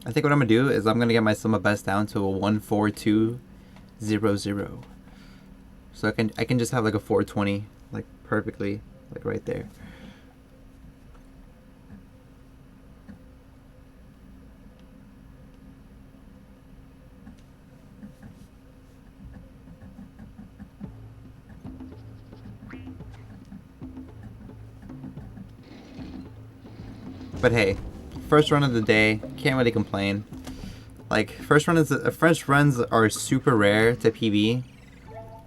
I think what I'm gonna do is I'm gonna get my sum of best down to a 14200. So I can just have like a 420, like perfectly, like right there. But hey, first run of the day, can't really complain. Like first runs are super rare to PB.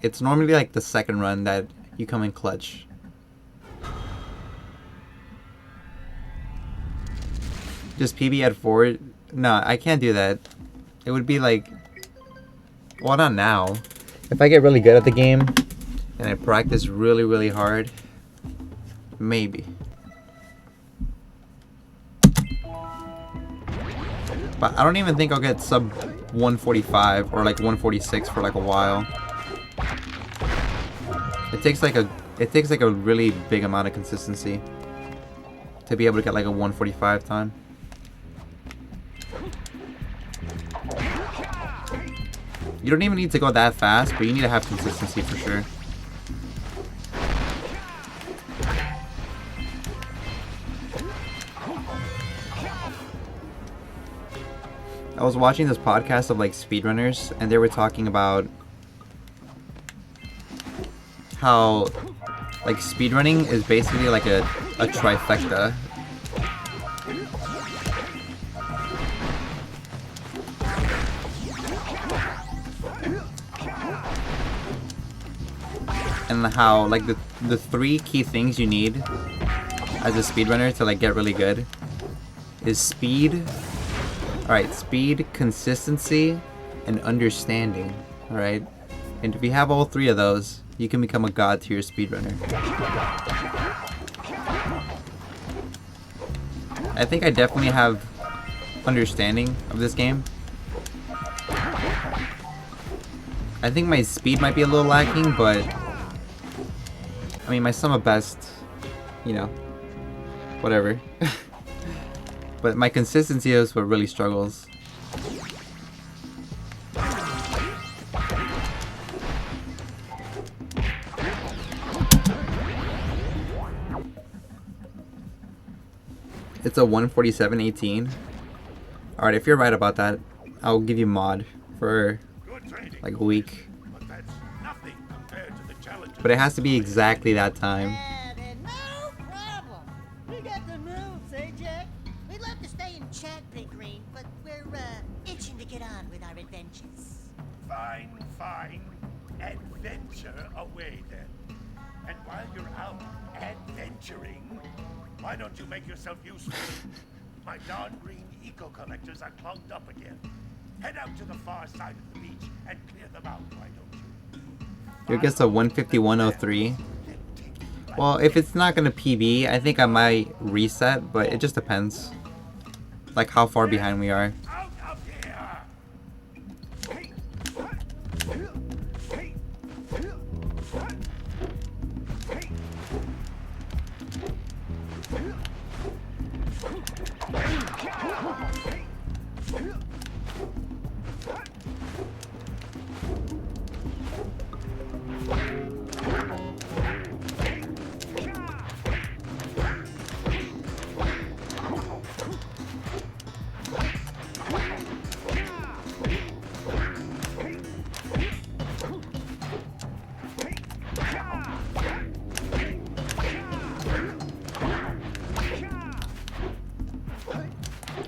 It's normally like the second run that you come in clutch. Just PB at 4? No, I can't do that. It would be like, well, not now. If I get really good at the game and I practice really hard, maybe. But I don't even think I'll get sub 145 or like 146 for like a while. It takes like a really big amount of consistency to be able to get like a 145 time. You don't even need to go that fast, but you need to have consistency for sure. I was watching this podcast of like speedrunners, and they were talking about how like speedrunning is basically like a trifecta. And how like the three key things you need as a speedrunner to like get really good is speed. Alright, speed, consistency, and understanding. Alright? And if you have all three of those, you can become a god to your speedrunner. I think I definitely have understanding of this game. I think my speed might be a little lacking, but I mean my sum of best, you know, whatever. But my consistency is what really struggles. It's a 147.18. Alright, if you're right about that, I'll give you mod for like a week. But it has to be exactly that time. Fine. Adventure away then. And while you're out adventuring, why don't you make yourself useful? My darn green eco-collectors are clogged up again. Head out to the far side of the beach and clear them out, why don't you? Here gets a 151.03. Well, if it's not gonna PB, I think I might reset, but it just depends. Like how far behind we are.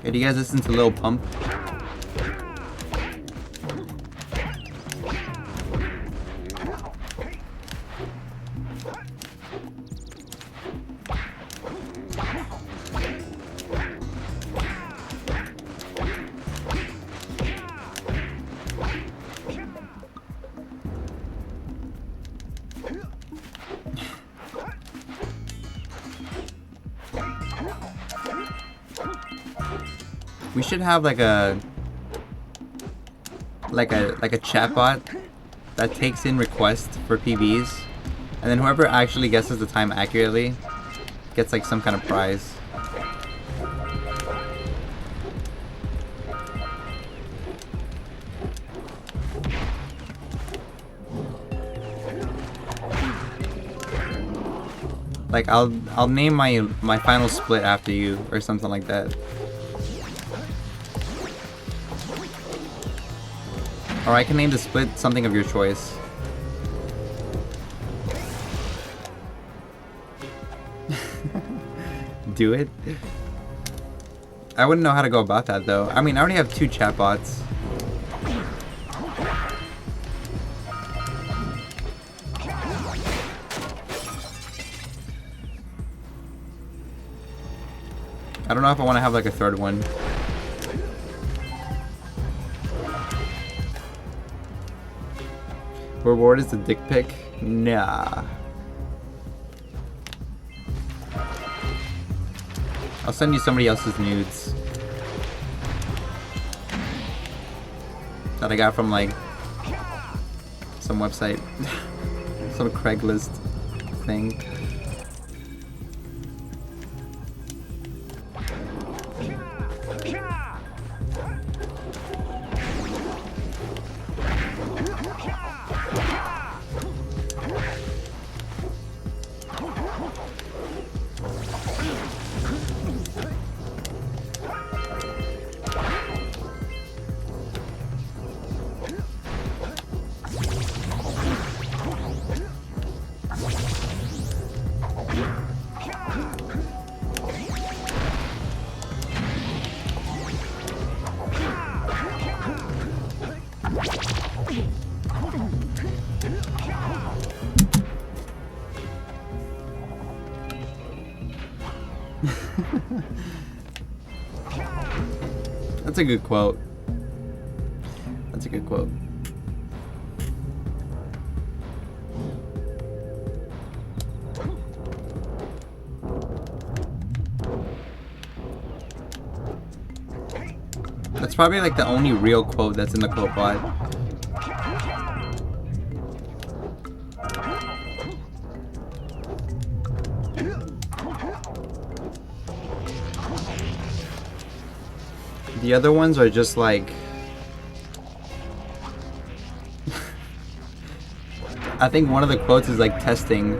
Hey, do you guys listen to Lil Pump? We should have like a chatbot that takes in requests for PBs, and then whoever actually guesses the time accurately gets like some kind of prize. Like I'll name my final split after you or something like that. Or I can name the split something of your choice. Do it? I wouldn't know how to go about that though. I mean, I already have 2 chatbots. I don't know if I want to have like a 3rd one. Reward is the dick pic? Nah. I'll send you somebody else's nudes. That I got from like some website. Some Craigslist thing. That's a good quote. That's a good quote. That's probably like the only real quote that's in the quote bot. The other ones are just like I think one of the quotes is like testing.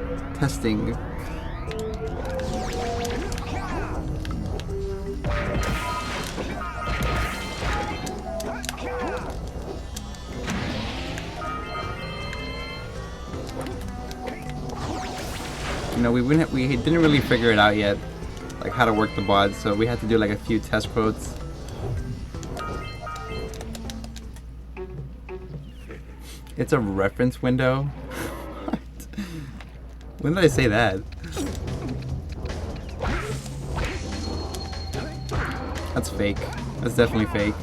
You know, we didn't really figure it out yet, like how to work the bot, so we had to do like a few test quotes. It's a reference window? What? When did I say that? That's fake. That's definitely fake.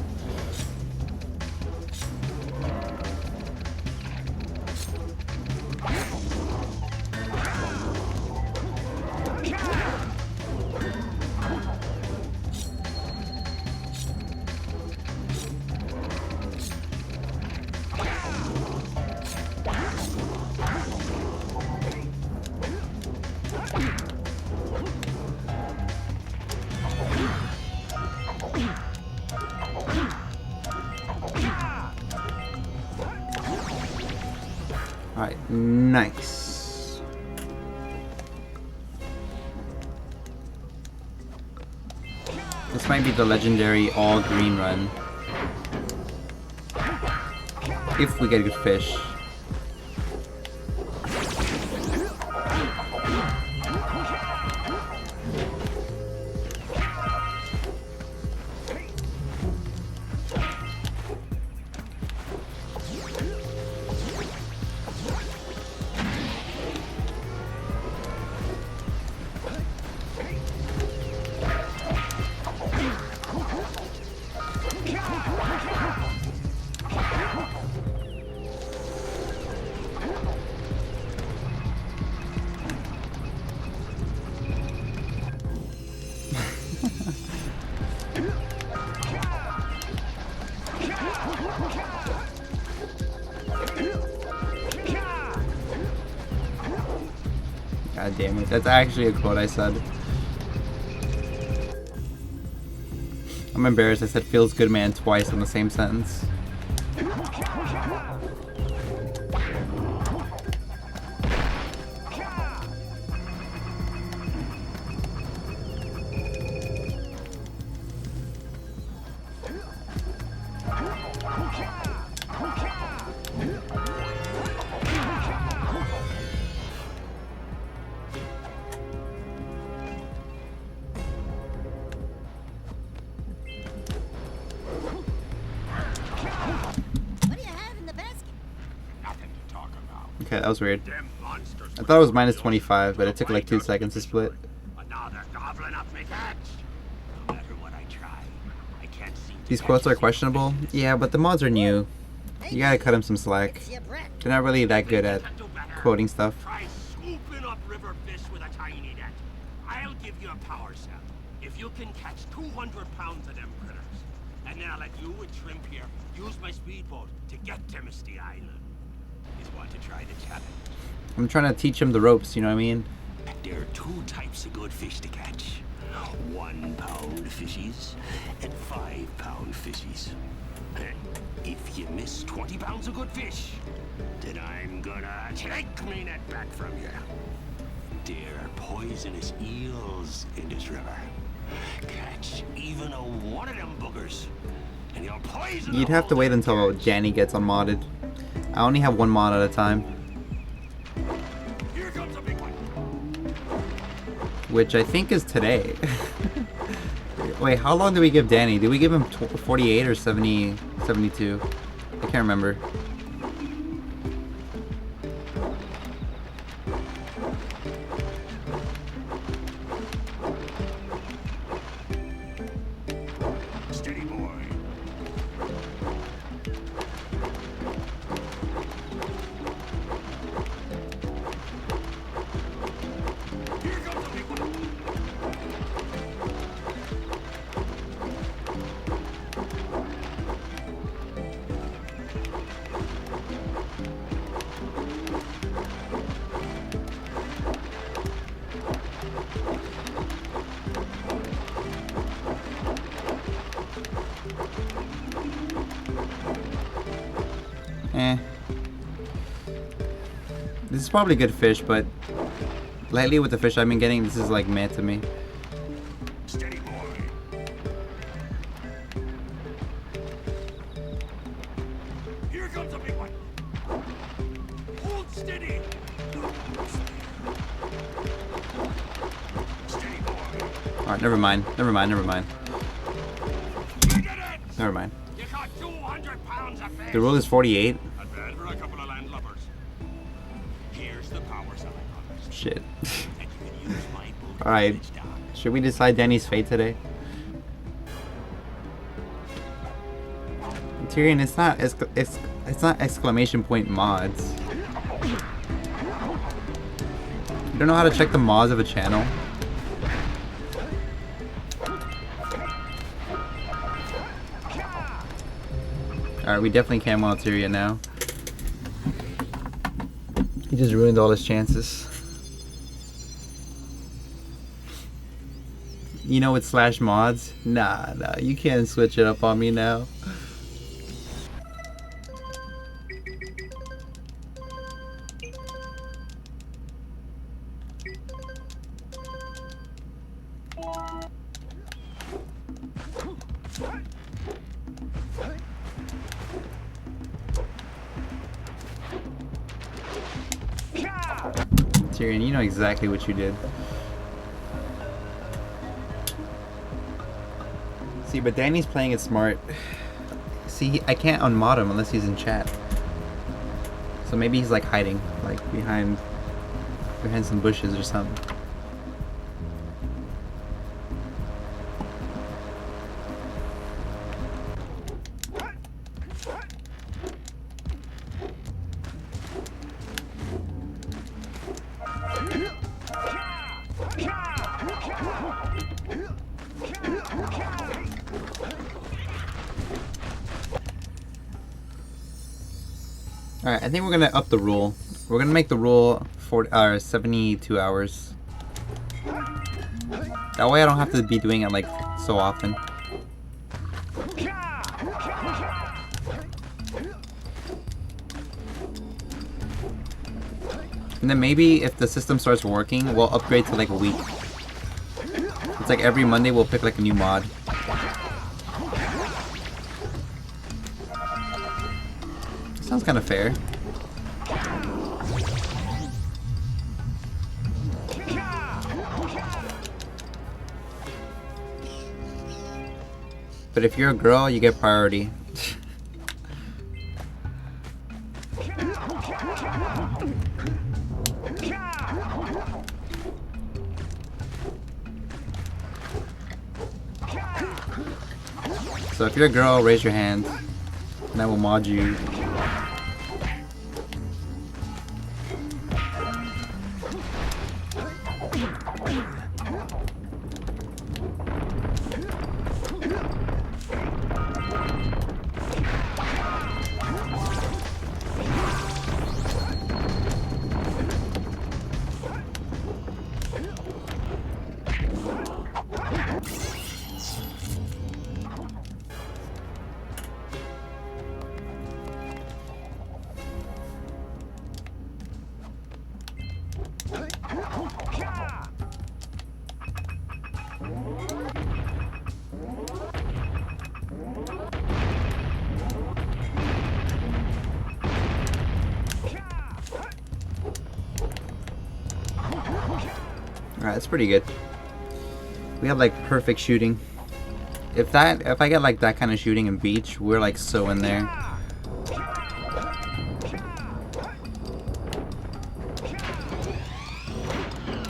Alright, nice. This might be the legendary all green run. If we get good fish. God damn it, that's actually a quote I said. I'm embarrassed I said feels good man twice in the same sentence. Okay, that was weird. Them monsters I thought it was minus 25, but it took like 2 seconds to split. Another goblin up me catch. No matter what I try, I can't seem to These catch quotes a are single questionable. fish. Yeah, but the mods are new. You gotta cut them some slack. They're not really that good at quoting stuff. Try scooping up river fish with a tiny net. I'll give you a power cell if you can catch 200 pounds of them critters. And then I'll let you and Shrimp here use my speedboat to get to Misty Island. You want to try the challenge? I'm trying to teach him the ropes, you know what I mean? There are 2 types of good fish to catch. 1-pound fishies and 5-pound fishies. And if you miss 20 pounds of good fish, then I'm gonna take me net back from you. There are poisonous eels in this river. Catch even a one of them boogers, and you'll poison. You'd have to wait until Danny gets unmodded. I only have 1 mod at a time. Here comes a big one. Which I think is today. Wait, how long did we give Danny? Did we give him 48 or 70, 72? I can't remember. Steady boy. Here comes a big one. Eh. This is probably good fish, but lately with the fish I've been getting, this is like meh to me. Steady boy. Here comes a big one. Hold steady. Steady boy. Alright, never mind. Never mind, never mind. You did it! Never mind. You caught 200 pounds of fish. The rule is 48. Not bad for a couple of landlubbers. Here's the power cell I promised. Shit. And you can use my boat to Alright. fetch down. Should we decide Danny's fate today? Tyrion, it's not exclamation point mods. You don't know how to check the mods of a channel? Alright, we definitely can mod Tyrion now. He just ruined all his chances. You know, with slash mods? Nah, you can't switch it up on me now. Tyrion, you know exactly what you did. See, but Danny's playing it smart. See, I can't unmod him unless he's in chat. So maybe he's like hiding, like behind some bushes or something. Alright, I think we're gonna up the rule. We're gonna make the rule 72 hours. That way I don't have to be doing it like so often. And then maybe if the system starts working, we'll upgrade to like a week. It's like every Monday we'll pick like a new mod. Sounds kind of fair. But if you're a girl, you get priority. So if you're a girl, raise your hand, and I will mod you. Alright, that's pretty good. We have like perfect shooting. If I get like that kind of shooting in beach, we're like so in there.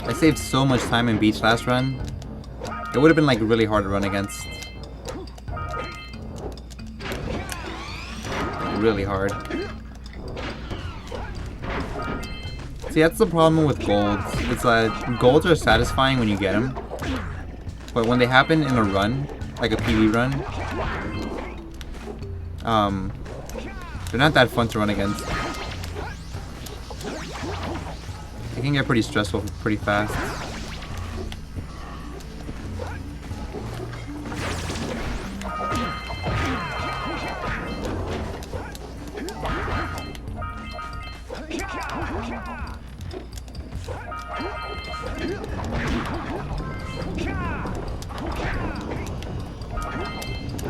I saved so much time in beach last run. It would have been like really hard to run against. Like, really hard. See, that's the problem with golds. It's golds are satisfying when you get them, but when they happen in a run, like a PB run, they're not that fun to run against. It can get pretty stressful pretty fast.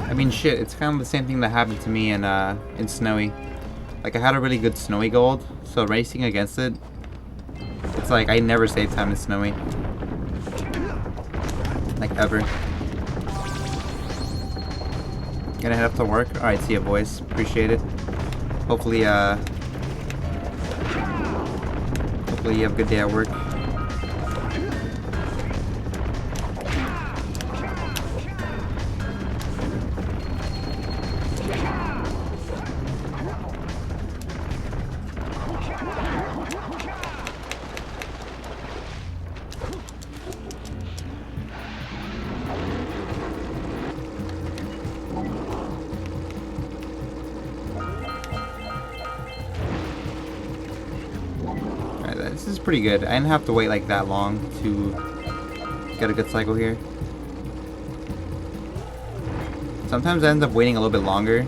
I mean, shit, it's kind of the same thing that happened to me in Snowy. Like, I had a really good Snowy gold, so racing against it, it's like I never save time in Snowy. Like, ever. Gonna head up to work? Alright, see ya, boys. Appreciate it. Hopefully you have a good day at work. This is pretty good. I didn't have to wait like that long to get a good cycle here. Sometimes I end up waiting a little bit longer,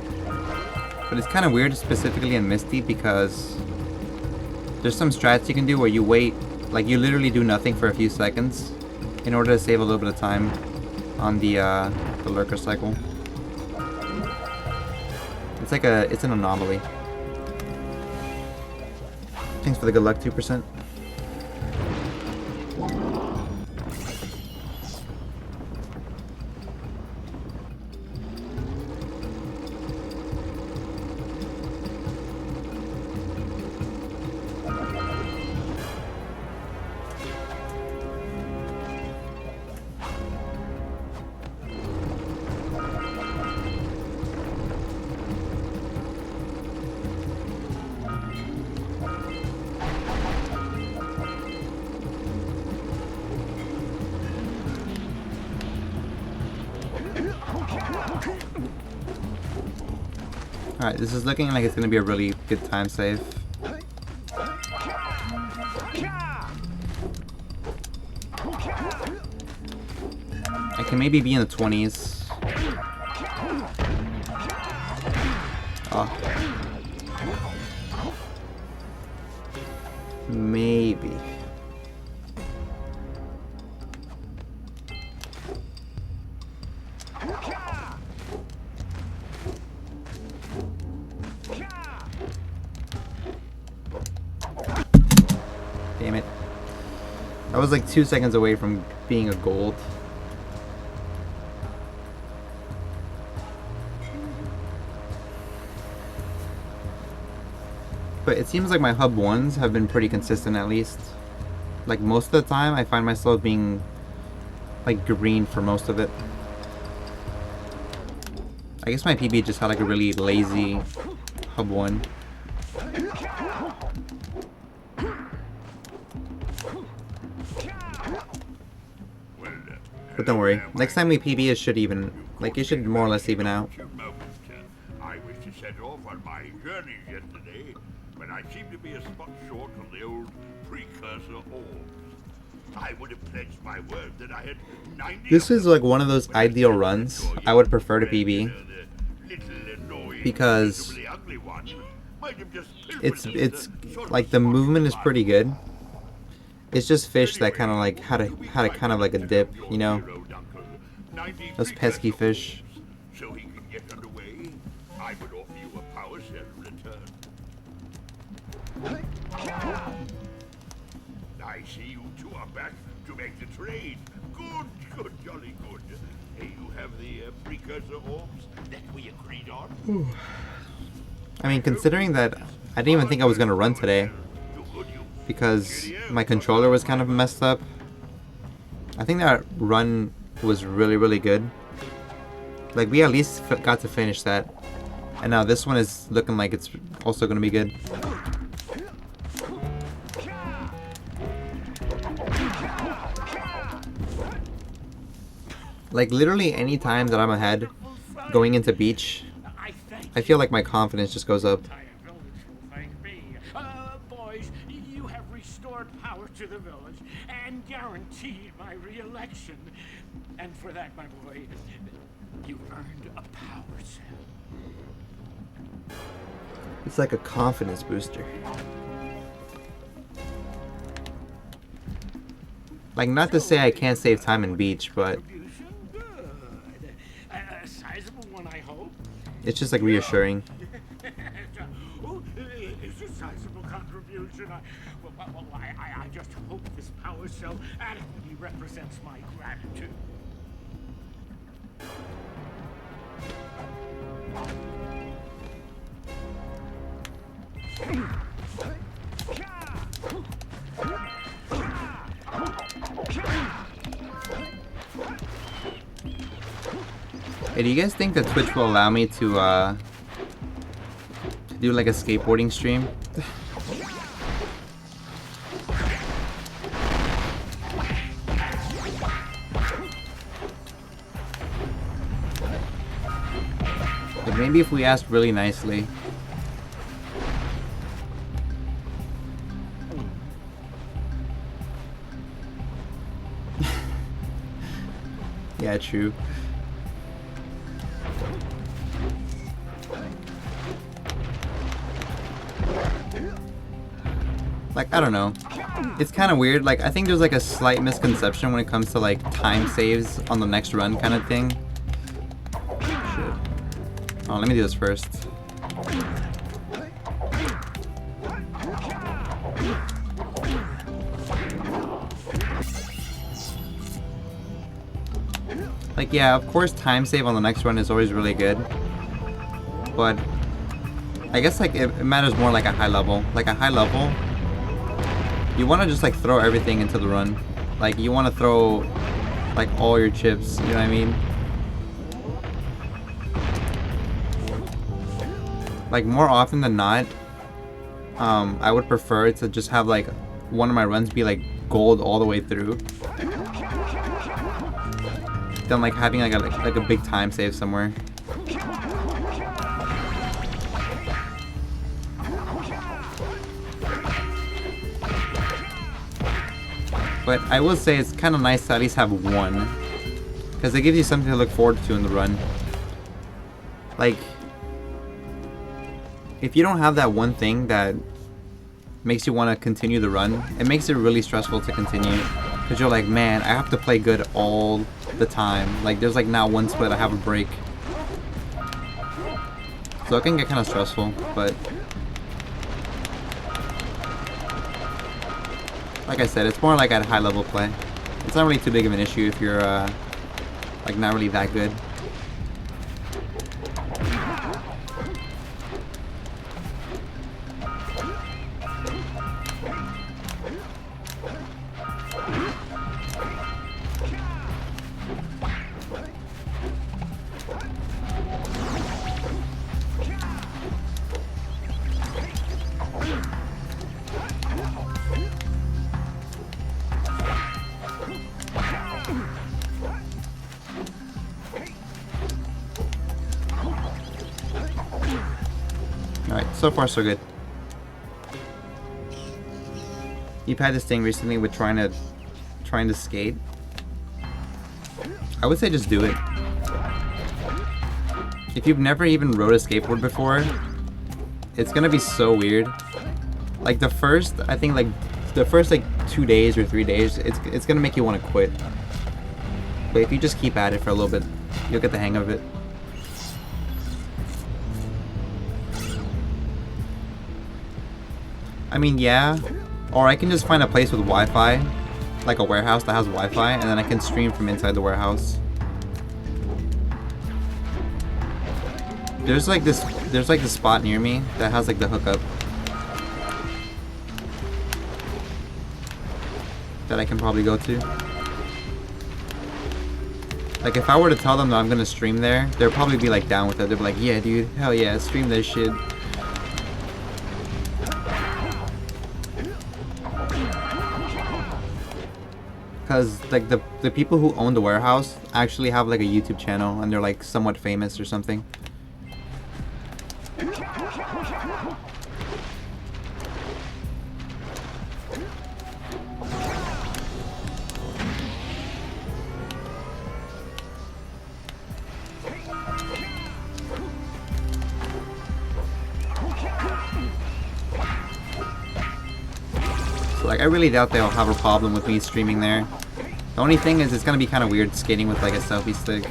but it's kind of weird, specifically in Misty, because there's some strats you can do where you wait, like you literally do nothing for a few seconds in order to save a little bit of time on the lurker cycle. It's an anomaly. Thanks for the good luck, 2%. Alright, this is looking like it's going to be a really good time save. I can maybe be in the 20s. Oh. Maybe. Damn it. I was like 2 seconds away from being a gold. But it seems like my hub 1s have been pretty consistent at least. Like most of the time I find myself being like green for most of it. I guess my PB just had like a really lazy hub 1. But don't worry, next time we PB it should even, like it should more or less even out. I wish to set off on my journey yesterday, but I seem to be a spot short on the old precursor orbs. I would have pledged my word that I had 90. This is like one of those ideal runs I would prefer to PB because it's like the movement is pretty good. It's just fish that kind of like had a kind of like a dip, you know. Those pesky fish. So he can get underway, I would offer you a power cell in return. I see you two are back to make the trade. Good, jolly good. Hey, you have the precursor orbs that we agreed on? I mean, considering that I didn't even think I was gonna run today because my controller was kind of messed up. I think that run was really good. Like we at least got to finish that, and now this one is looking like it's also gonna be good. Like literally any time that I'm ahead going into beach, I feel like my confidence just goes up. Boys, you have restored power to the village and guaranteed my re-election. And for that, my boy, you earned a power cell. It's like a confidence booster. Like, not to say I can't save time in beach, but A sizable one, I hope. it's just like reassuring. It's a sizable contribution. I just hope this power cell adequately represents my gratitude. Hey, do you guys think that Twitch will allow me to do like a skateboarding stream? Like maybe if we asked really nicely. Yeah, true. Like, I don't know. It's kind of weird. Like, I think there's like a slight misconception when it comes to like time saves on the next run kind of thing. Shit. Oh, let me do this first. Like, yeah, of course time save on the next run is always really good. But I guess like it matters more like a high level. Like a high level, you want to just like throw everything into the run. Like you want to throw like all your chips, you know what I mean? Like more often than not, I would prefer to just have like one of my runs be like gold all the way through, than like having like a big time save somewhere. But I will say it's kind of nice to at least have one, because it gives you something to look forward to in the run. Like, if you don't have that one thing that makes you want to continue the run, it makes it really stressful to continue. Because you're like, man, I have to play good all the time. Like, there's like not one split I have a break. So it can get kind of stressful, but like I said, it's more like at high level play. It's not really too big of an issue if you're like not really that good. so far so good. You've had this thing recently with trying to skate. I would say just do it. If you've never even rode a skateboard before, it's gonna be so weird. Like the first, I think like the first like 2 days or 3 days, it's gonna make you want to quit. But if you just keep at it for a little bit, you'll get the hang of it. I mean, yeah. Or I can just find a place with Wi-Fi, like a warehouse that has Wi-Fi, and then I can stream from inside the warehouse. There's like this spot near me that has like the hookup that I can probably go to. Like if I were to tell them that I'm gonna stream there, they'll probably be like down with it. They'll be like, yeah dude, hell yeah, stream this shit. Cause like the people who own the warehouse actually have like a YouTube channel and they're like somewhat famous or something. Like, I really doubt they'll have a problem with me streaming there. The only thing is it's gonna be kind of weird skating with like a selfie stick.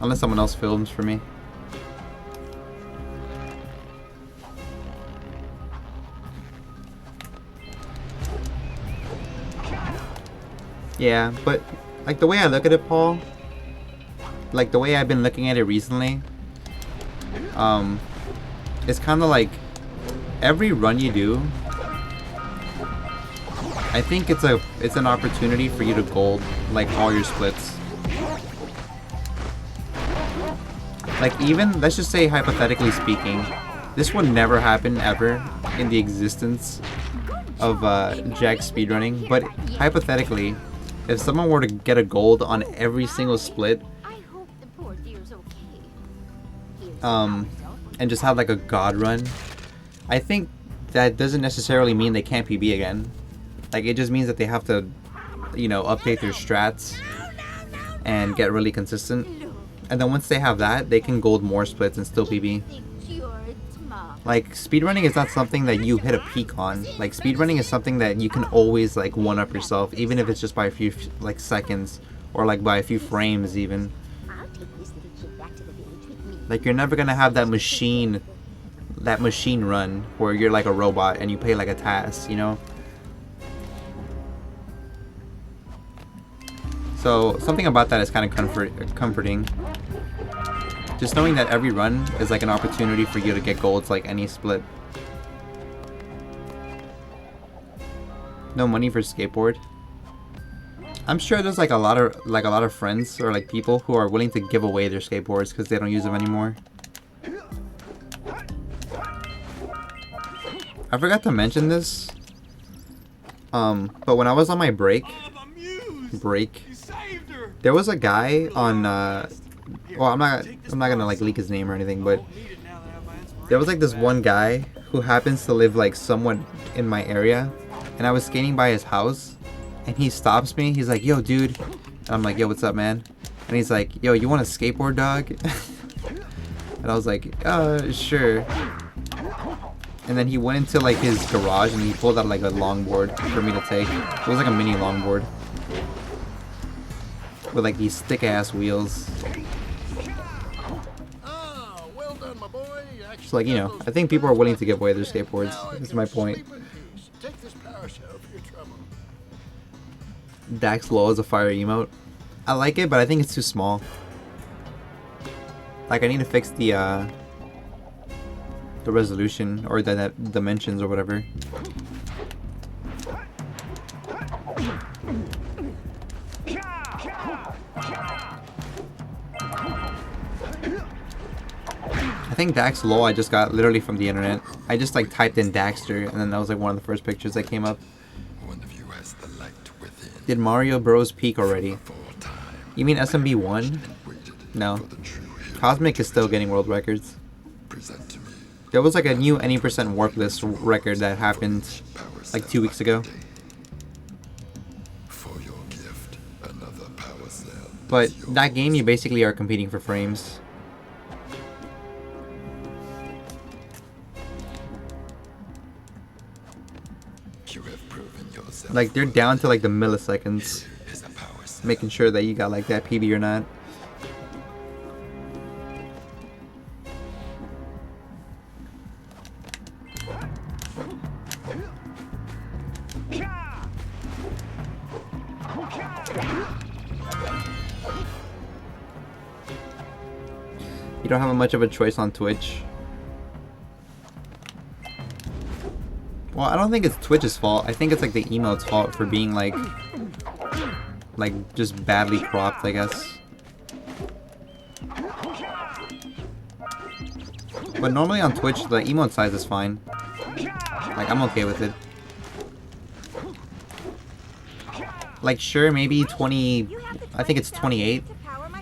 Unless someone else films for me. Yeah, but like the way I look at it, Paul, like the way I've been looking at it recently, it's kind of like every run you do, I think it's an opportunity for you to gold like all your splits. Like even, let's just say hypothetically speaking, this would never happen ever in the existence of Jack speedrunning, but hypothetically, if someone were to get a gold on every single split, and just have like a god run, I think that doesn't necessarily mean they can't PB again. Like, it just means that they have to, you know, update their strats and get really consistent. And then once they have that, they can gold more splits and still PB. Like, speedrunning is not something that you hit a peak on. Like, speedrunning is something that you can always, like, one-up yourself, even if it's just by a few, like, seconds. Or, like, by a few frames, even. Like, you're never gonna have that machine run where you're like a robot and you play like a task, you know? So something about that is kind of comforting. Just knowing that every run is like an opportunity for you to get golds like any split. No money for skateboard. I'm sure there's like a lot of friends or like people who are willing to give away their skateboards because they don't use them anymore. I forgot to mention this, but when I was on my break, there was a guy on, well, I'm not gonna like leak his name or anything, but there was like this one guy who happens to live like somewhat in my area, and I was skating by his house, and he stops me. He's like, "Yo, dude," and I'm like, "Yo, what's up, man?" And he's like, "Yo, you want a skateboard, dog?" And I was like, sure." And then he went into like his garage and he pulled out like a longboard for me to take. It was like a mini longboard with like these thick ass wheels. Well done, my boy. So like, you know, I think people are willing to give away their skateboards. That's my point. Take this power shell for your trouble. Dax low is a fire emote. I like it, but I think it's too small. Like, I need to fix the resolution or the dimensions or whatever. I think Dax low I just got literally from the internet. I just like typed in Daxter and then that was like one of the first pictures that came up. Did Mario Bros peak already? You mean SMB 1? No. Cosmic is still getting world records. Present to me. There was like a new any percent warp list record that happened like 2 weeks ago. For your gift, another power cell. But that game, you basically are competing for frames. You have proven yourself. Like they're down to like the milliseconds, Is a power cell. making sure that you got like that PB or not. You don't have much of a choice on Twitch. Well, I don't think it's Twitch's fault. I think it's like the emote's fault for being like just badly cropped, I guess. But normally on Twitch, the emote size is fine. Like, I'm okay with it. Like, sure, maybe 20... I think it's 28.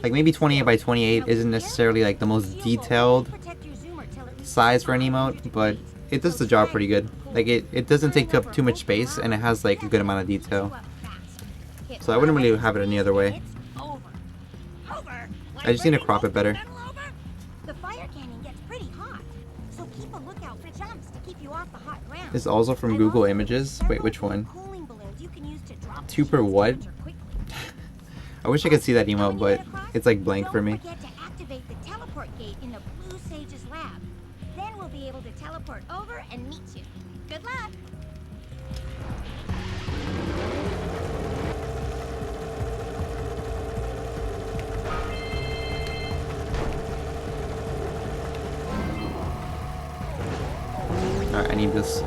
Like, maybe 28 by 28 isn't necessarily, like, the most detailed size for an emote, but it does the job pretty good. Like, it doesn't take up too much space, and it has, like, a good amount of detail. So I wouldn't really have it any other way. I just need to crop it better. The fire canyon gets pretty hot, so keep a lookout for jumps to keep you off the hot ground. This is also from Google Images. Wait, which one? 2 per what? I wish I could see that emote, but it's like blank for me. Don't forget to activate the teleport gate in the Blue Sage's lab. Then we'll be able to teleport over and meet you. Good luck. Alright, I need this.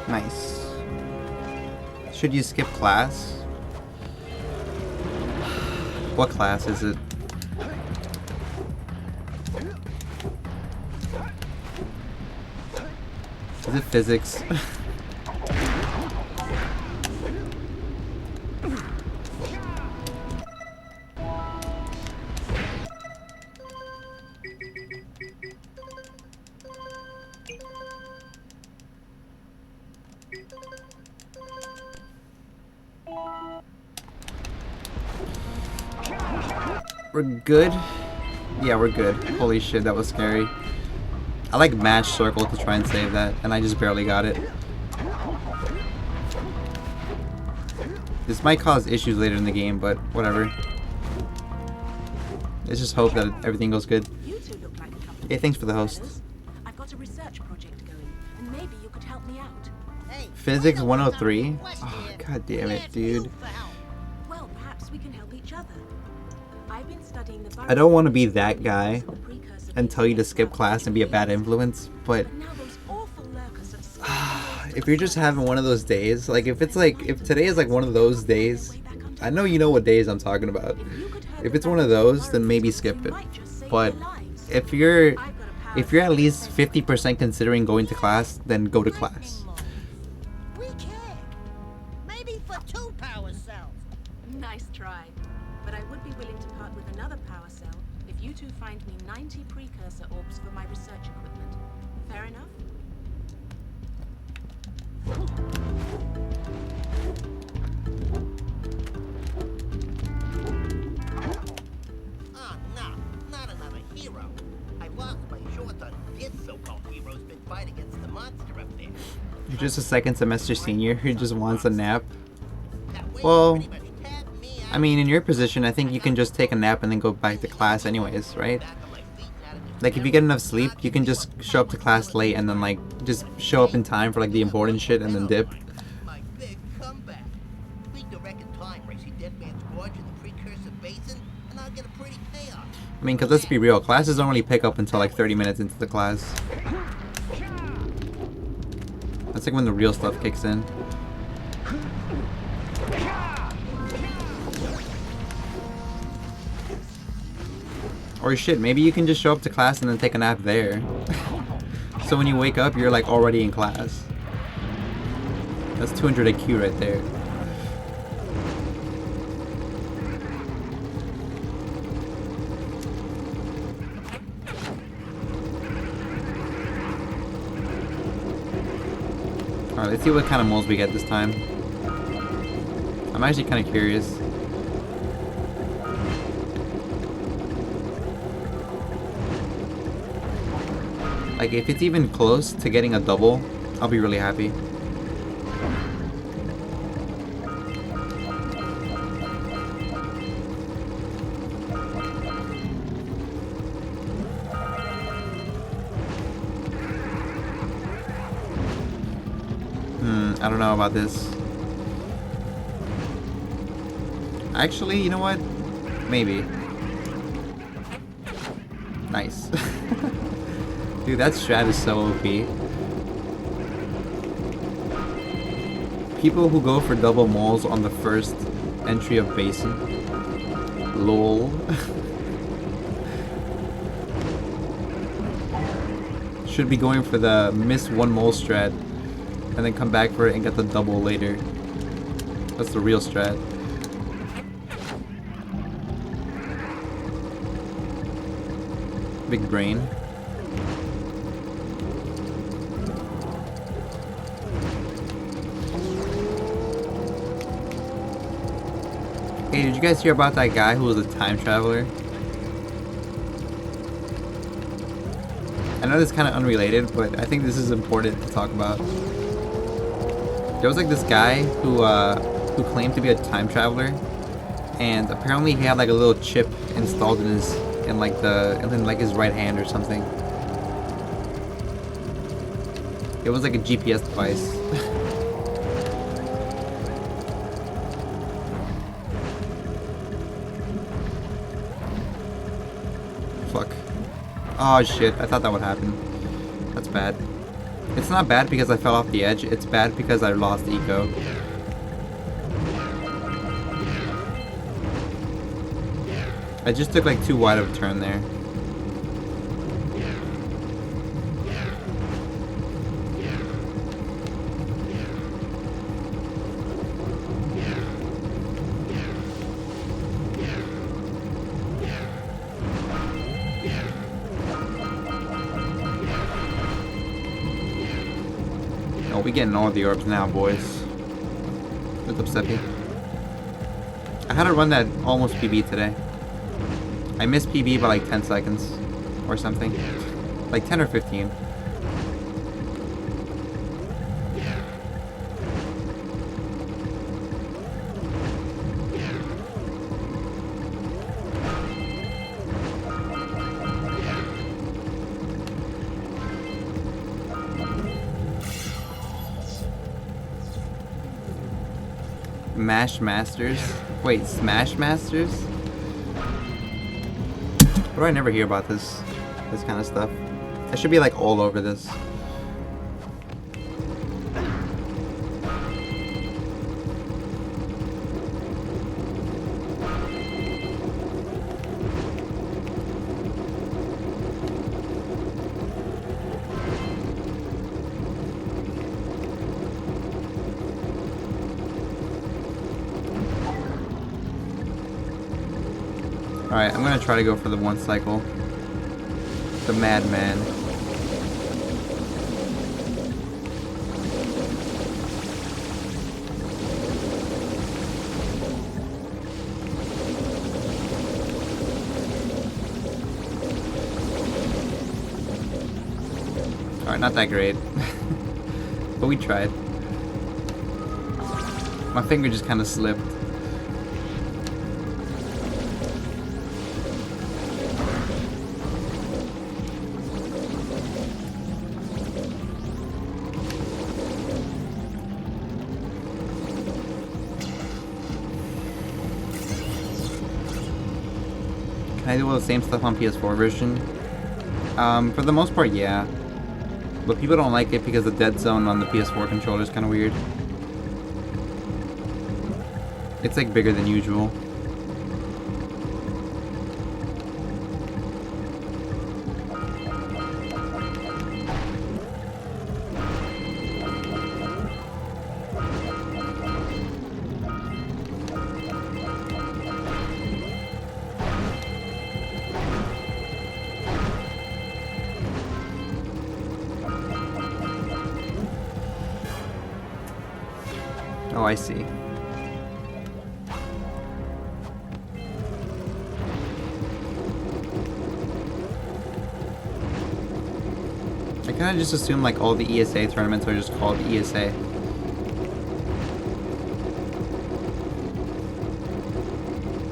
Nice. Should you skip class? What class is it? Is it physics? We're good? Yeah, we're good. Holy shit, that was scary. I like mash circle to try and save that, and I just barely got it. This might cause issues later in the game, but whatever. Let's just hope that everything goes good. Hey, thanks for the host. I've got a research project going, and maybe you could help me out. Physics 103? Oh, god damn it, dude. Well, perhaps we can help each other. I've been studying the I don't want to be that guy and tell you to skip class and be a bad influence, but if you're just having one of those days, like if today is like one of those days, I know you know what days I'm talking about. If it's one of those, then maybe skip it. But if you're at least 50% considering going to class, then go to class. We can. Maybe for 2 power cells. Nice try. But I would be willing to part with another power cell if you two find me 90 precursor orbs for my research equipment. Fair enough? Oh, no, not another hero. I lost my short on this so-called hero's big fight against the monster up there. You're just a second semester senior who just wants a nap. That wave Well, pretty much tapped me I mean, in your position, I think you can just take a nap and then go back to class anyways, right? Like, if you get enough sleep, you can just show up to class late and then, like, just show up in time for, like, the important shit and then dip. My big comeback. Beat the record time racing Dead Man's Gorge in the precursor basin, and I'll get a pretty payoff. I mean, because let's be real, classes don't really pick up until, like, 30 minutes into the class. That's like when the real stuff kicks in. Or shit, maybe you can just show up to class and then take a nap there. So when you wake up, you're like already in class. That's 200 IQ right there. Alright, let's see what kind of moles we get this time. I'm actually kind of curious. Like, if it's even close to getting a double, I'll be really happy. I don't know about this. Actually, you know what? Maybe. Nice. Dude, that strat is so OP. People who go for double moles on the first entry of basin. LOL. Should be going for the miss one mole strat and then come back for it and get the double later. That's the real strat. Big brain. Hey, did you guys hear about that guy who was a time traveler? I know this is kind of unrelated, but I think this is important to talk about. There was like this guy who claimed to be a time traveler, and apparently he had like a little chip installed in his in his right hand or something. It was like a GPS device. Fuck. Oh shit, I thought that would happen. That's bad. It's not bad because I fell off the edge, it's bad because I lost eco. I just took like too wide of a turn there. Oh, we getting all the orbs now, boys. What's up, Seppi? I had to run that almost PB today. I missed PB by like 10 seconds or something. Like 10 or 15. Mash Masters? Wait, Smash Masters? Why do I never hear about this kind of stuff? I should be like all over this. Alright, I'm gonna try to go for the one cycle. The Madman. Alright, not that great. But we tried. My finger just kind of slipped. I do all the same stuff on PS4 version. For the most part, yeah. But people don't like it because the dead zone on the PS4 controller is kind of weird. It's like bigger than usual. Oh, I see. I kind of just assume like all the ESA tournaments are just called ESA.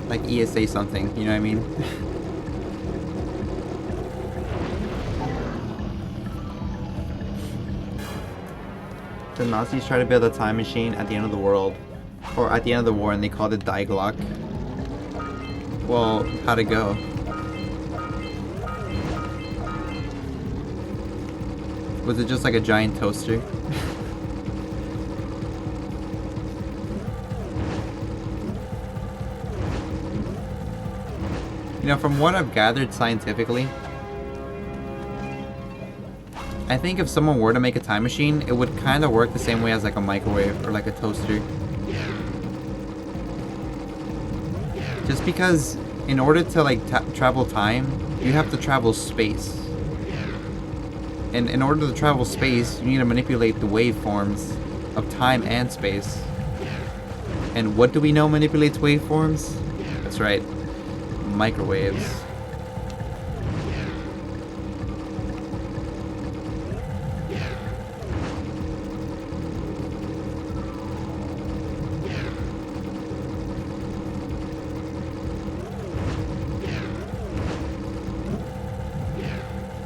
Like ESA something, you know what I mean? The Nazis tried to build a time machine at the end of the world, or at the end of the war, and they called it Die Glock. Well, how'd it go? Was it just like a giant toaster? You know, from what I've gathered scientifically, I think if someone were to make a time machine, it would kind of work the same way as like a microwave or like a toaster. Just because in order to like travel time, you have to travel space. And in order to travel space, you need to manipulate the waveforms of time and space. And what do we know manipulates waveforms? That's right, microwaves.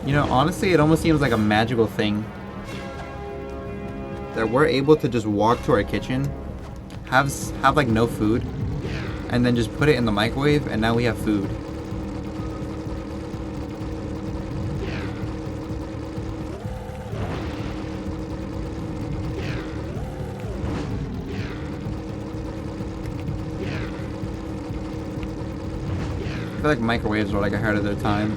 You know, honestly, it almost seems like a magical thing that we're able to just walk to our kitchen, have like no food, and then just put it in the microwave, and now we have food. I feel like microwaves are like ahead of their time.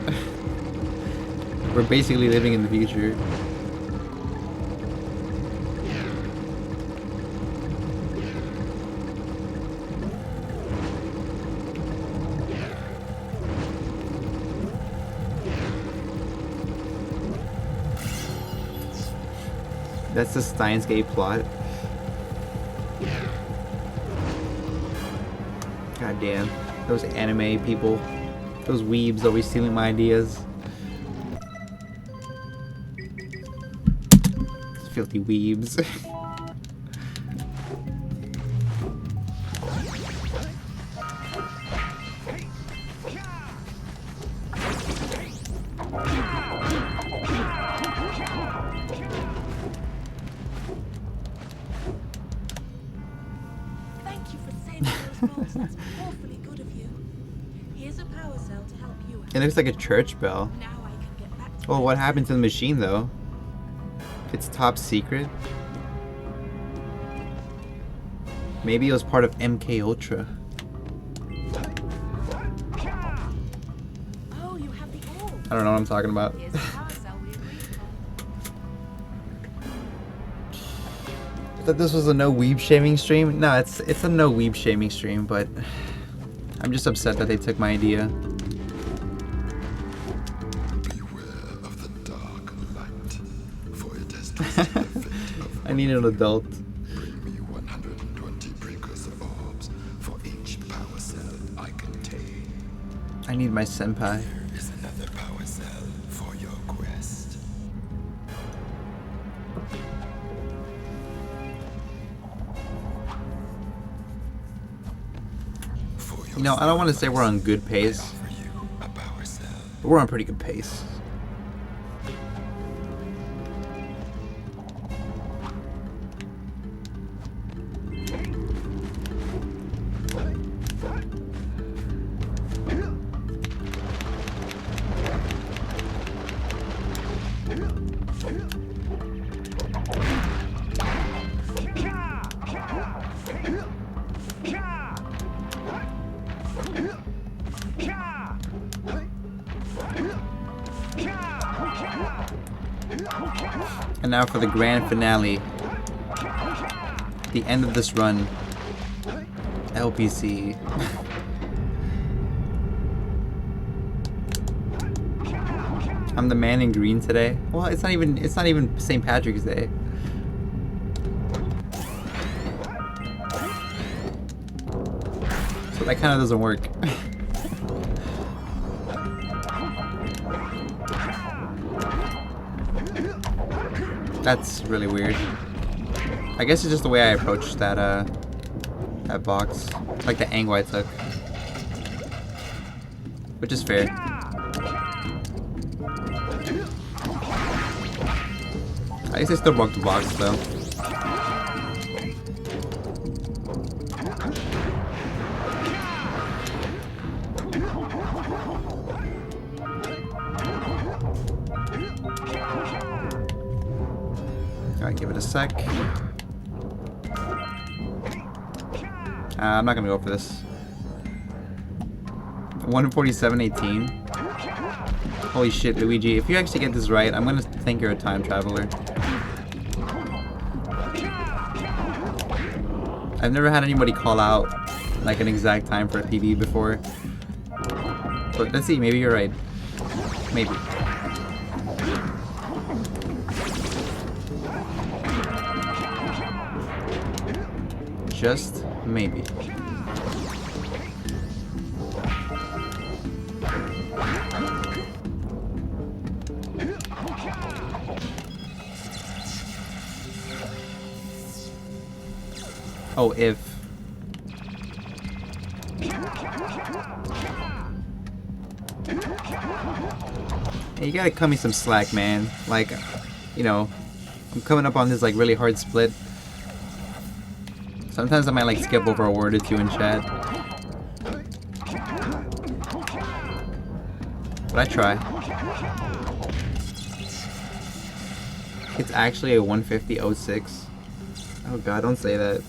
We're basically living in the future. That's the Steins Gate plot. God damn. Those anime people. Those weebs always stealing my ideas. Filthy weebs. Thank you for saving those folks. That's awfully good of you. Here's a power cell to help you out. It looks like a church bell. Now I can get back to Well, what happened to the machine though? It's top secret. Maybe it was part of MK Ultra. Oh, you have the orb. I don't know what I'm talking about. Here's the power cell we agreed I thought this was a no weeb shaming stream. No, it's a no weeb shaming stream, but I'm just upset that they took my idea. I need an adult. Bring me 120 precursor orbs for each power cell I contain. I need my senpai. Here is another power cell for your quest. You know, I don't want to say we're on good pace, For you, a power cell. but we're on pretty good pace. And now for the grand finale. The end of this run. LPC. I'm the man in green today. Well, it's not even St. Patrick's Day. So that kind of doesn't work. That's really weird. I guess it's just the way I approached that that box, like the angle I took, which is fair. I guess I still broke the box though. Alright, give it a sec. I'm not gonna go for this. 147.18. Holy shit, Luigi. If you actually get this right, I'm gonna think you're a time traveler. I've never had anybody call out like an exact time for a PB before. But let's see, maybe you're right. Maybe. Just maybe. Oh, if. Hey, you gotta cut me some slack, man. Like, you know, I'm coming up on this like really hard split. Sometimes I might like skip over a word or two in chat. But I try. It's actually a 150.06. Oh god, don't say that.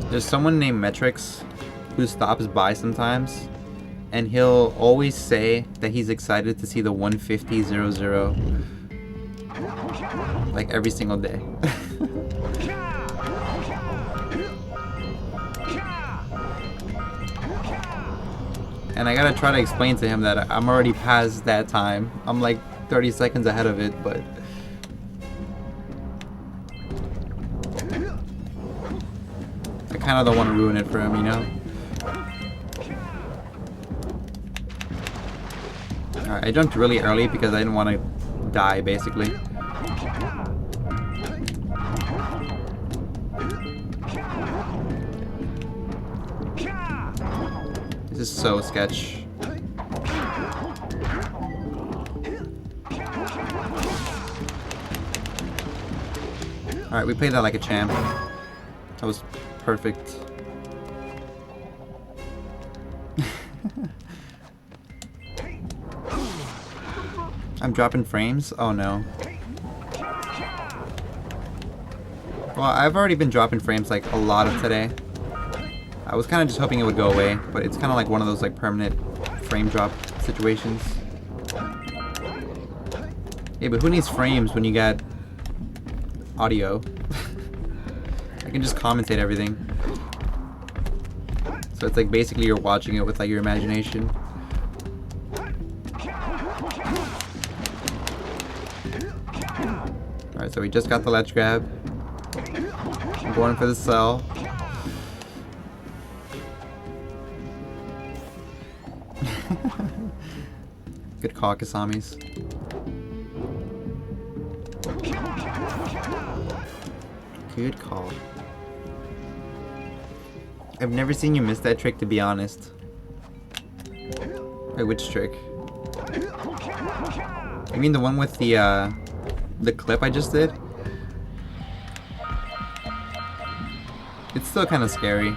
There's someone named Metrix who stops by sometimes, and he'll always say that he's excited to see the 150.00 like every single day. And I gotta try to explain to him that I'm already past that time. I'm like 30 seconds ahead of it, but I kind of don't want to ruin it for him, you know? Alright, I jumped really early because I didn't want to die, basically. This is so sketch. Alright, we played that like a champ. That was perfect. I'm dropping frames? Oh no. Well, I've already been dropping frames like a lot of today. I was kind of just hoping it would go away, but it's kind of like one of those like permanent frame drop situations. Yeah, but who needs frames when you got audio? I can just commentate everything. So it's like basically you're watching it with like your imagination. Alright, so we just got the ledge grab. I'm going for the cell. Good call, Kasamis. Good call. I've never seen you miss that trick, to be honest. Wait, which trick? You mean the one with the clip I just did? It's still kind of scary.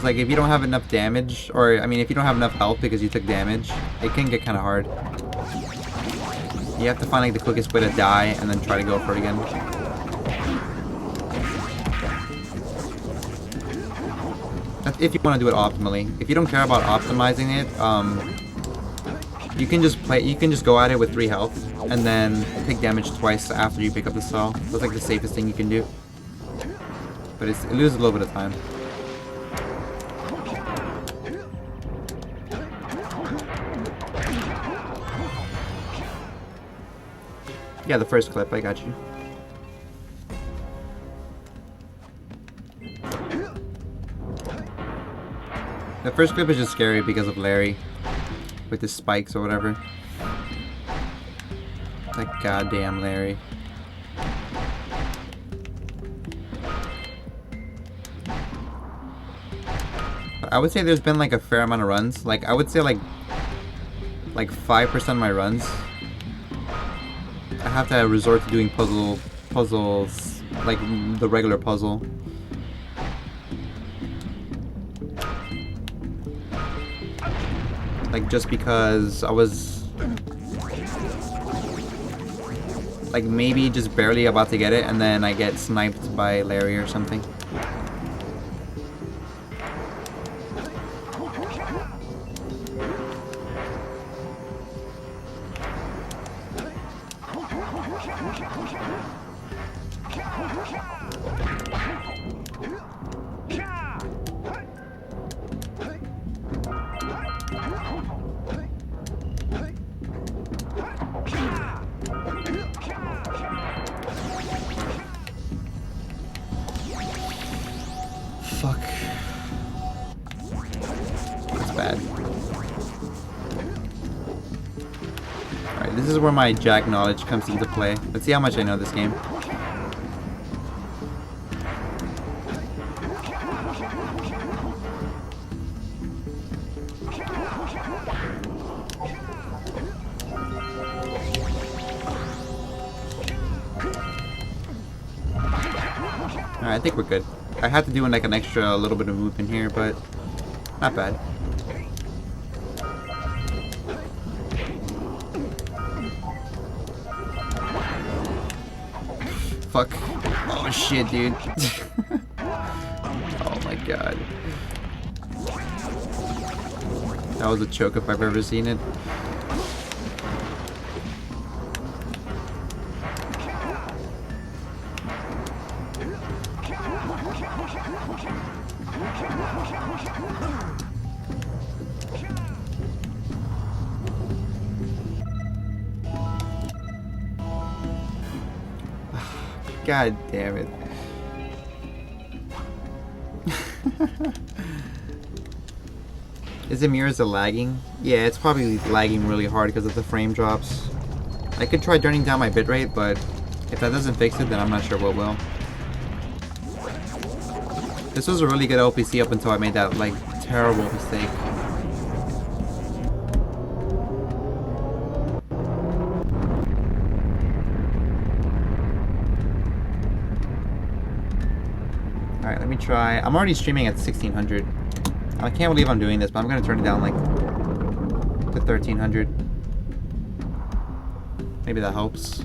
like if you don't have enough damage, or I mean if you don't have enough health because you took damage, it can get kind of hard. You have to find like the quickest way to die and then try to go for it again. That's if you want to do it optimally. If you don't care about optimizing it, you can just go at it with 3 health and then take damage twice after you pick up the cell. That's like the safest thing you can do. But it loses a little bit of time. Yeah, the first clip, I got you. The first clip is just scary because of Larry. With his spikes or whatever. That goddamn Larry. I would say there's been like a fair amount of runs. Like I would say like 5% of my runs I have to resort to doing puzzles like the regular puzzle. Like just because I was like maybe just barely about to get it and then I get sniped by Larry or something. Fuck. That's bad. Alright, this is where my Jack knowledge comes into play. Let's see how much I know this game. Alright, I think we're good. I had to do like an extra little bit of movement here, but not bad. Fuck. Oh shit, dude. Oh my god. That was a choke if I've ever seen it. God damn it. Is it Mirror's lagging? Yeah, it's probably lagging really hard because of the frame drops. I could try turning down my bitrate, but if that doesn't fix it, then I'm not sure what will. This was a really good LPC up until I made that, like, terrible mistake. Alright, let me try. I'm already streaming at 1600. I can't believe I'm doing this, but I'm gonna turn it down like to 1300. Maybe that helps.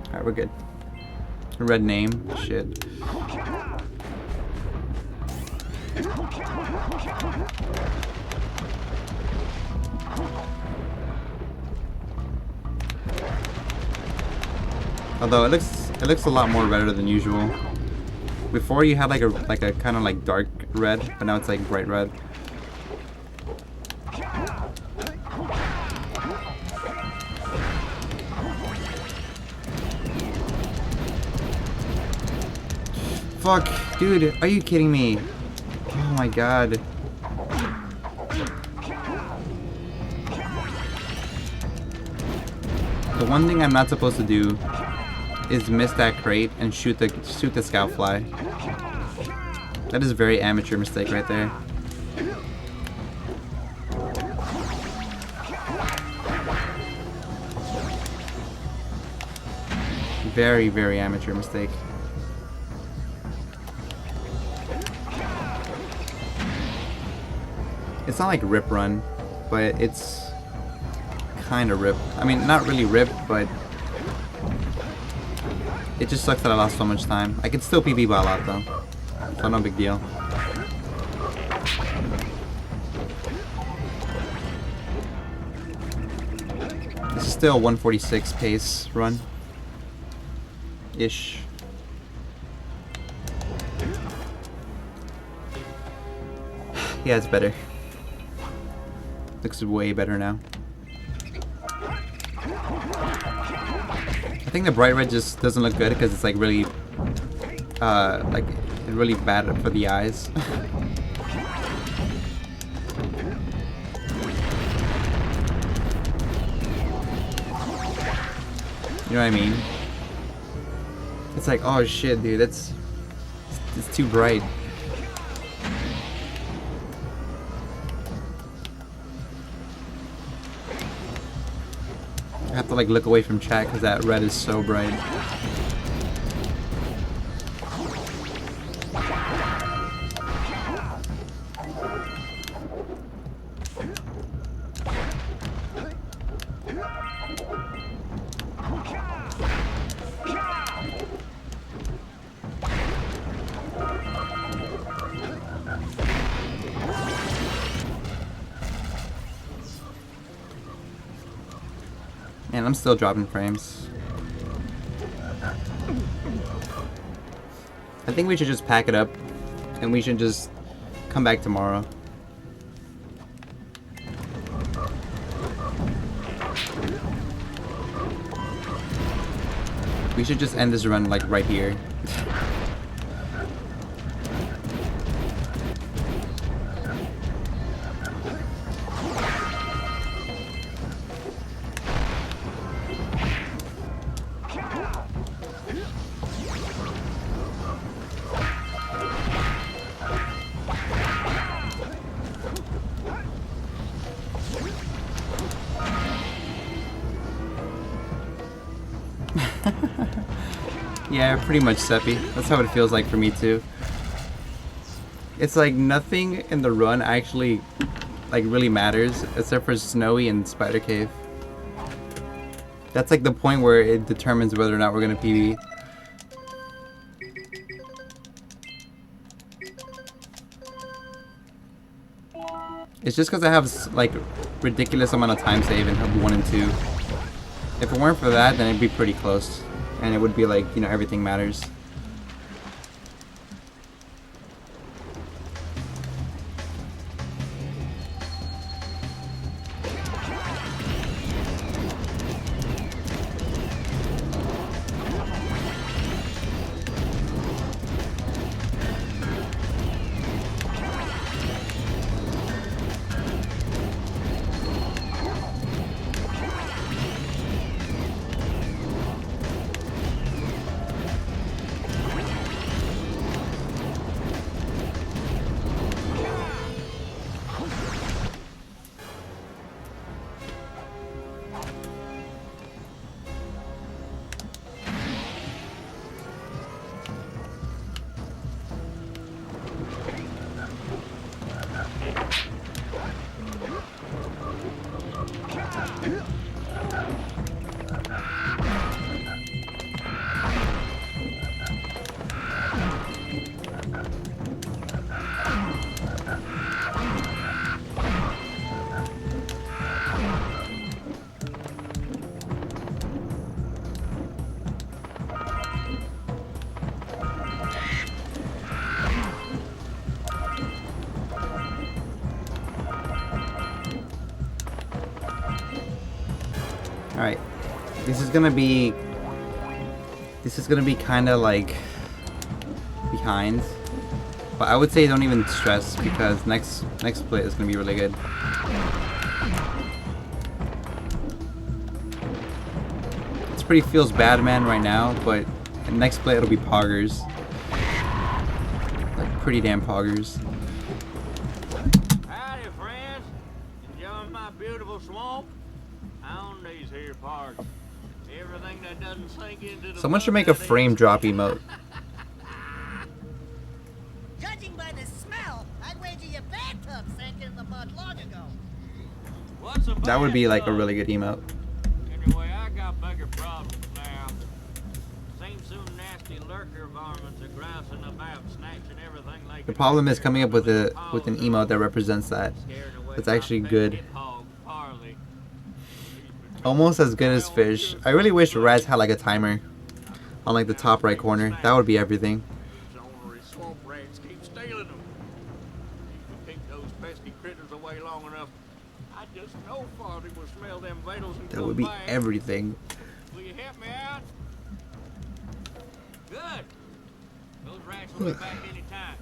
Alright, we're good. Red name. Shit. Although it looks a lot more redder than usual. Before you had like a kind of like dark red, but now it's like bright red. Fuck, dude, are you kidding me? Oh my god. The one thing I'm not supposed to do is miss that crate and shoot the scoutfly. That is a very amateur mistake right there. very, very amateur mistake. It's not like rip run, but it's kind of rip. I mean, not really rip, but it just sucks that I lost so much time. I can still PB by a lot though, so no big deal. This is still 146 pace run. Ish. Yeah, it's better. Looks way better now. I think the bright red just doesn't look good because it's like really, really bad for the eyes. You know what I mean? It's like, oh shit, dude, it's too bright. I have to like look away from chat because that red is so bright. Man, I'm still dropping frames. I think we should just pack it up and we should just come back tomorrow. We should just end this run like right here. Yeah, pretty much Seppi. That's how it feels like for me too. It's like nothing in the run actually like really matters except for Snowy and Spider Cave. That's like the point where it determines whether or not we're gonna PB. It's just because I have like ridiculous amount of time save in Hub 1 and 2. If it weren't for that, then it'd be pretty close. And it would be like, you know, everything matters. Alright, this is gonna be kind of like behind, but I would say don't even stress because next split is gonna be really good. It's pretty feels bad, man, right now, but next split it'll be poggers, like pretty damn poggers. Howdy, friends. Enjoying my beautiful swamp? On these here parts. Everything that doesn't sink into the Someone should mud make a that frame is- drop emote. Judging by the smell, I'd wager your bathtub sank in the mud long ago. What's a That would be like a bathtub? really good emote. Anyway, I got bigger problems now. Seems some nasty lurker varmints are grousing about, snatching everything like The problem is coming up with an emote that represents that. It's actually good. Almost as good as fish. I really wish Raz had like a timer on like the top right corner. That would be everything. These ornery swamp rats keep stealing them. If we keep those pesky critters away long enough, I just know Farty will smell them vitals and That come would be back. everything. Will you help me out? Good. Those rats will be back any time.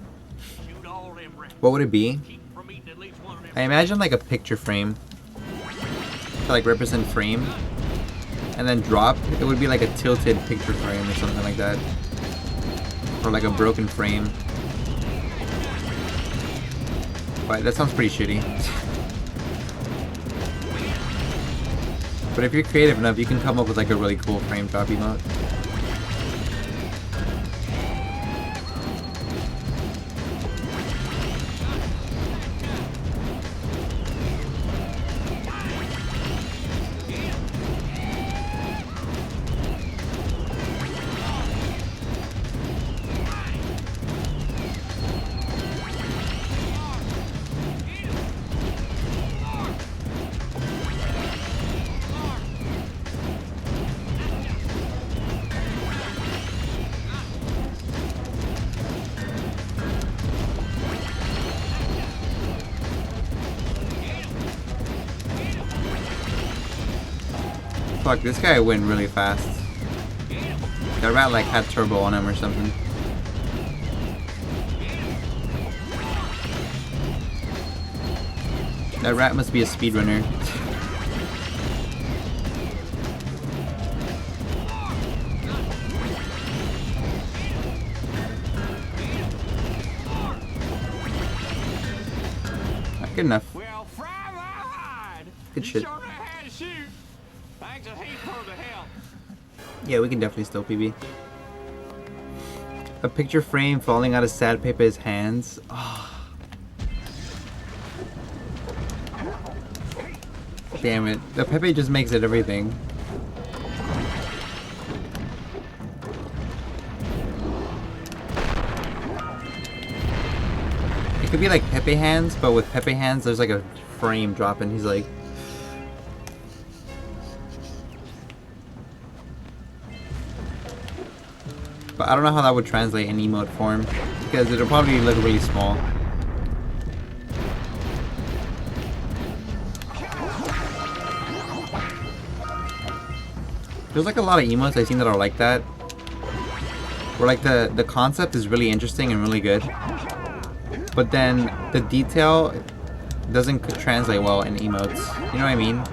Shoot all them rats. What would it be? Keep 'em from eating at least one of them. I imagine like a picture frame to like represent frame, and then drop. It would be like a tilted picture frame or something like that, or like a broken frame. But that sounds pretty shitty. But if you're creative enough, you can come up with like a really cool frame drop emote. Fuck, this guy went really fast. That rat like had turbo on him or something. That rat must be a speedrunner. Not good enough. Well, fry my hide. Good You shit. sure know how to shoot. Thanks a heap for the help. Yeah, we can definitely still PB. A picture frame falling out of Sandpaper's hands. Oh. Damn it. The Pepe just makes it everything. It could be like Pepe hands, but with Pepe hands there's like a frame dropping. He's like... But I don't know how that would translate in emote form, because it'll probably look really small. There's like a lot of emotes I've seen that are like that, where like the concept is really interesting and really good, but then the detail doesn't translate well in emotes. You know what I mean?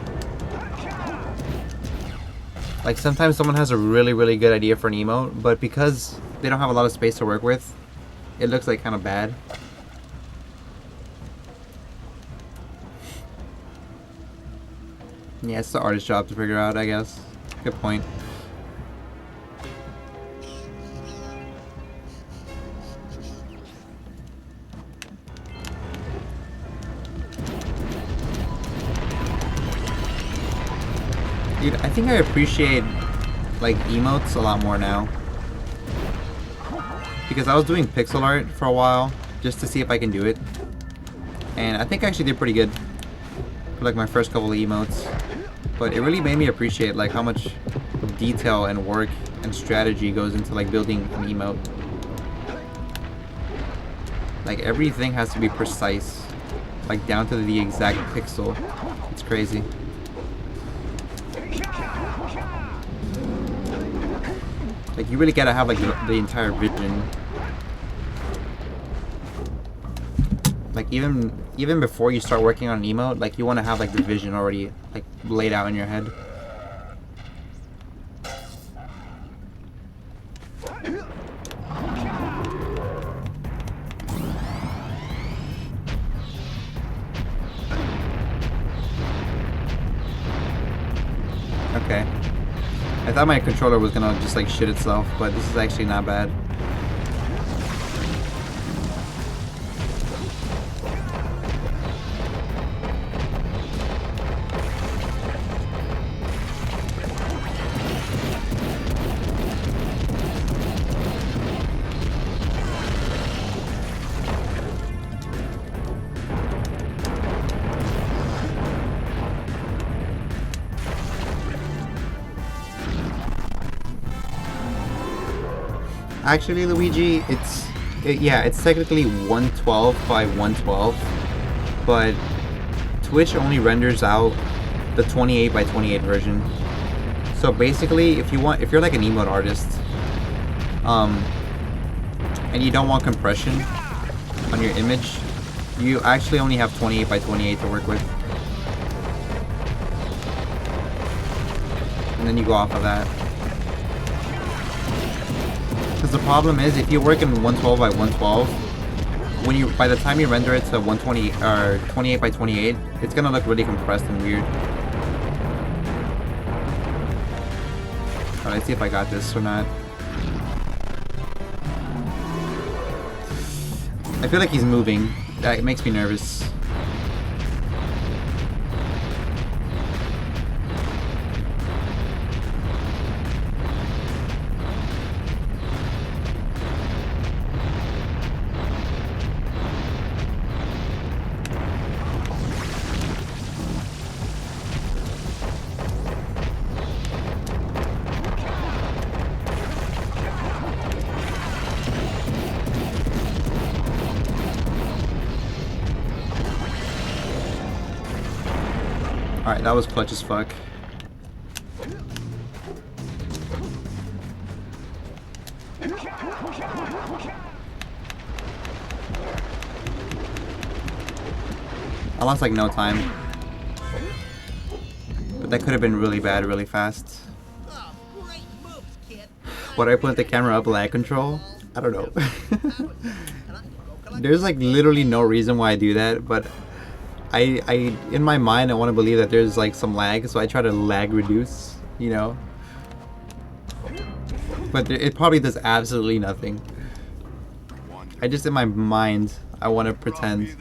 Like sometimes someone has a really, really good idea for an emote, but because they don't have a lot of space to work with, it looks like kind of bad. Yeah, it's the artist's job to figure out, I guess. Good point. Dude, I think I appreciate like emotes a lot more now, because I was doing pixel art for a while just to see if I can do it, and I think I actually did pretty good for like my first couple of emotes. But it really made me appreciate like how much detail and work and strategy goes into like building an emote. Like everything has to be precise, like down to the exact pixel. It's crazy. Like you really gotta have like the entire vision. Like even before you start working on an emote, like you want to have like the vision already like laid out in your head. Okay. I thought my controller was gonna just like shit itself, but this is actually not bad. Actually, Luigi, it's technically 112 by 112, but Twitch only renders out the 28 by 28 version. So basically, if you're like an emote artist, and you don't want compression on your image, you actually only have 28 by 28 to work with, and then you go off of that. Because the problem is, if you work in 112 by 112, by the time you render it to 120 or 28 by 28, it's gonna look really compressed and weird. Alright, let's see if I got this or not. I feel like he's moving. That makes me nervous. Alright, that was clutch as fuck. I lost like no time. But that could have been really bad really fast. Oh, great moves, kid. Would I put the camera up lag control? I don't know. There's like literally no reason why I do that, but I in my mind I want to believe that there's like some lag, so I try to lag reduce, you know. But it probably does absolutely nothing. I just in my mind I want to pretend.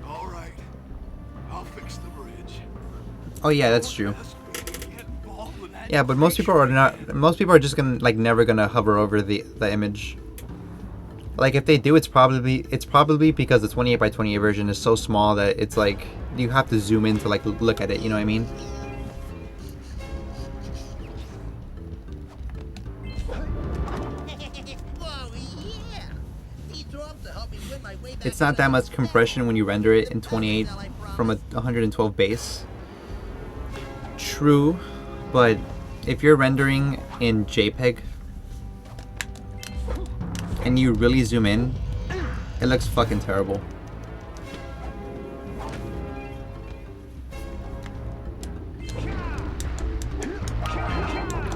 Alright, I'll fix the bridge. Oh yeah, that's true. Yeah, but most people are not. Most people are just gonna like never gonna hover over the image. Like if they do, it's probably because the 28 by 28 version is so small that it's like you have to zoom in to like look at it. You know what I mean? Whoa, yeah. These drops will help me win my way back. It's not that much compression when you render it in 28 from a 112 base. True, but if you're rendering in JPEG and you really zoom in, it looks fucking terrible.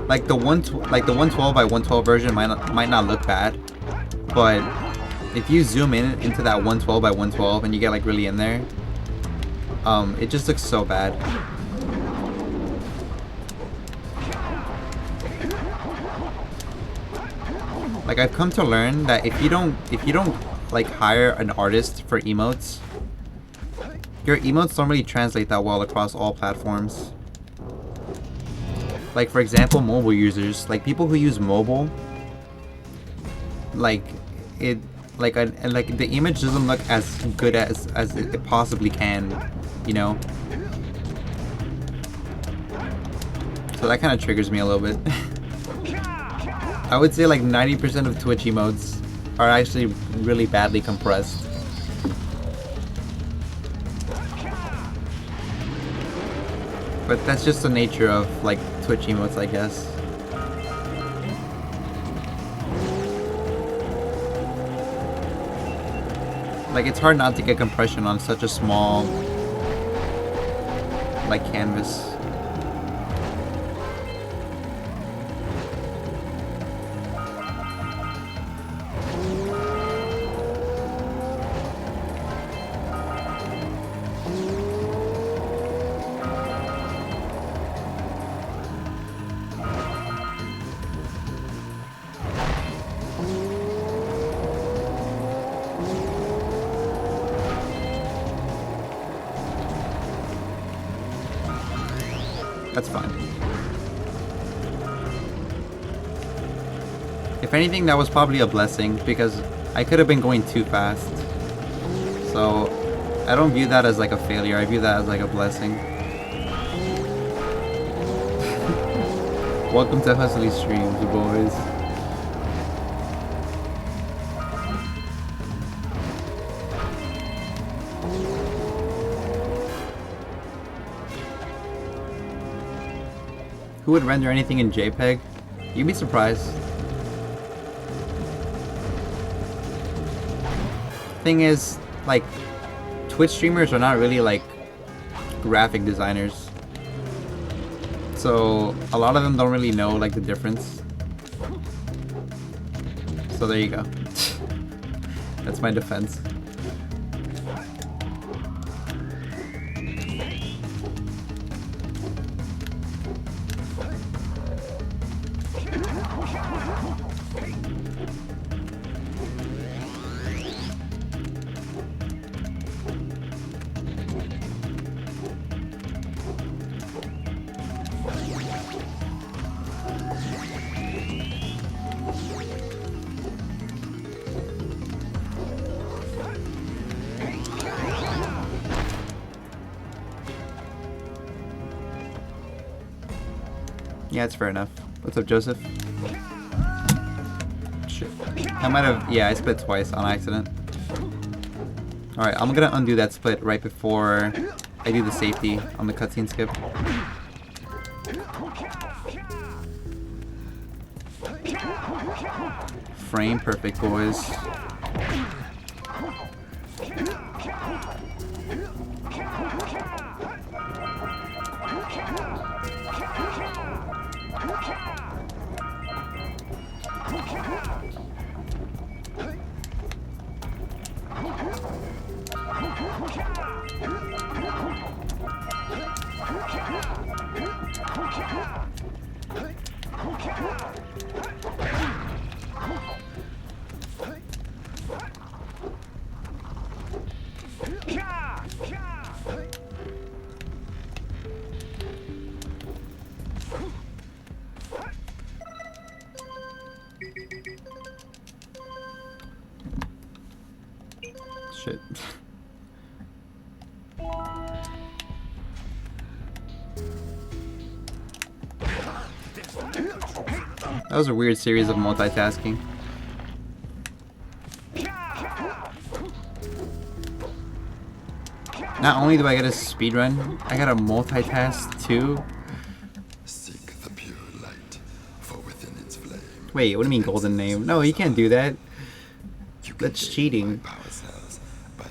Like the 112 by 112 version might not look bad, but if you zoom in into that 112 by 112 and you get like really in there, it just looks so bad. Like I've come to learn that if you don't like hire an artist for emotes, your emotes don't really translate that well across all platforms. Like for example, mobile users, like people who use mobile, like the image doesn't look as good as it possibly can, you know. So that kind of triggers me a little bit. I would say like 90% of Twitch emotes are actually really badly compressed. But that's just the nature of like Twitch emotes, I guess. Like it's hard not to get compression on such a small like canvas. That's fine. If anything, that was probably a blessing because I could have been going too fast. So I don't view that as like a failure. I view that as like a blessing. Welcome to husTlie streams, you boys. Who would render anything in JPEG? You'd be surprised. Thing is, like, Twitch streamers are not really like graphic designers. So a lot of them don't really know like the difference. So there you go. That's my defense. Yeah, it's fair enough. What's up, Joseph? Shit. I might have... Yeah, I split twice on accident. Alright, I'm gonna undo that split right before I do the safety on the cutscene skip. Frame perfect, boys. Shit. That was a weird series of multitasking. Not only do I get a speedrun, I gotta multitask too. Seek the pure light, for within its flame. Wait, what do you mean golden name? No, you can't do that. That's cheating.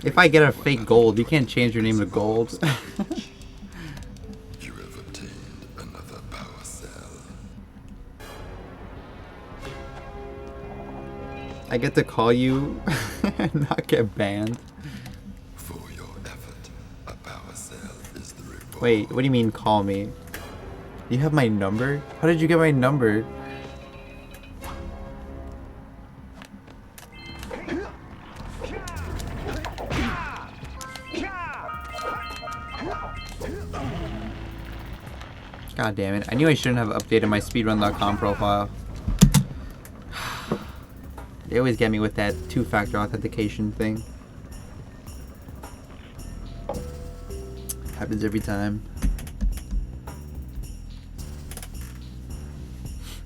If I get a fake gold, you can't change your name to gold. You have obtained another power cell. I get to call you and not get banned. For your effort, a power cell is the reward. Wait, what do you mean call me? You have my number? How did you get my number? God damn it. I knew I shouldn't have updated my speedrun.com profile. They always get me with that two-factor authentication thing. Happens every time.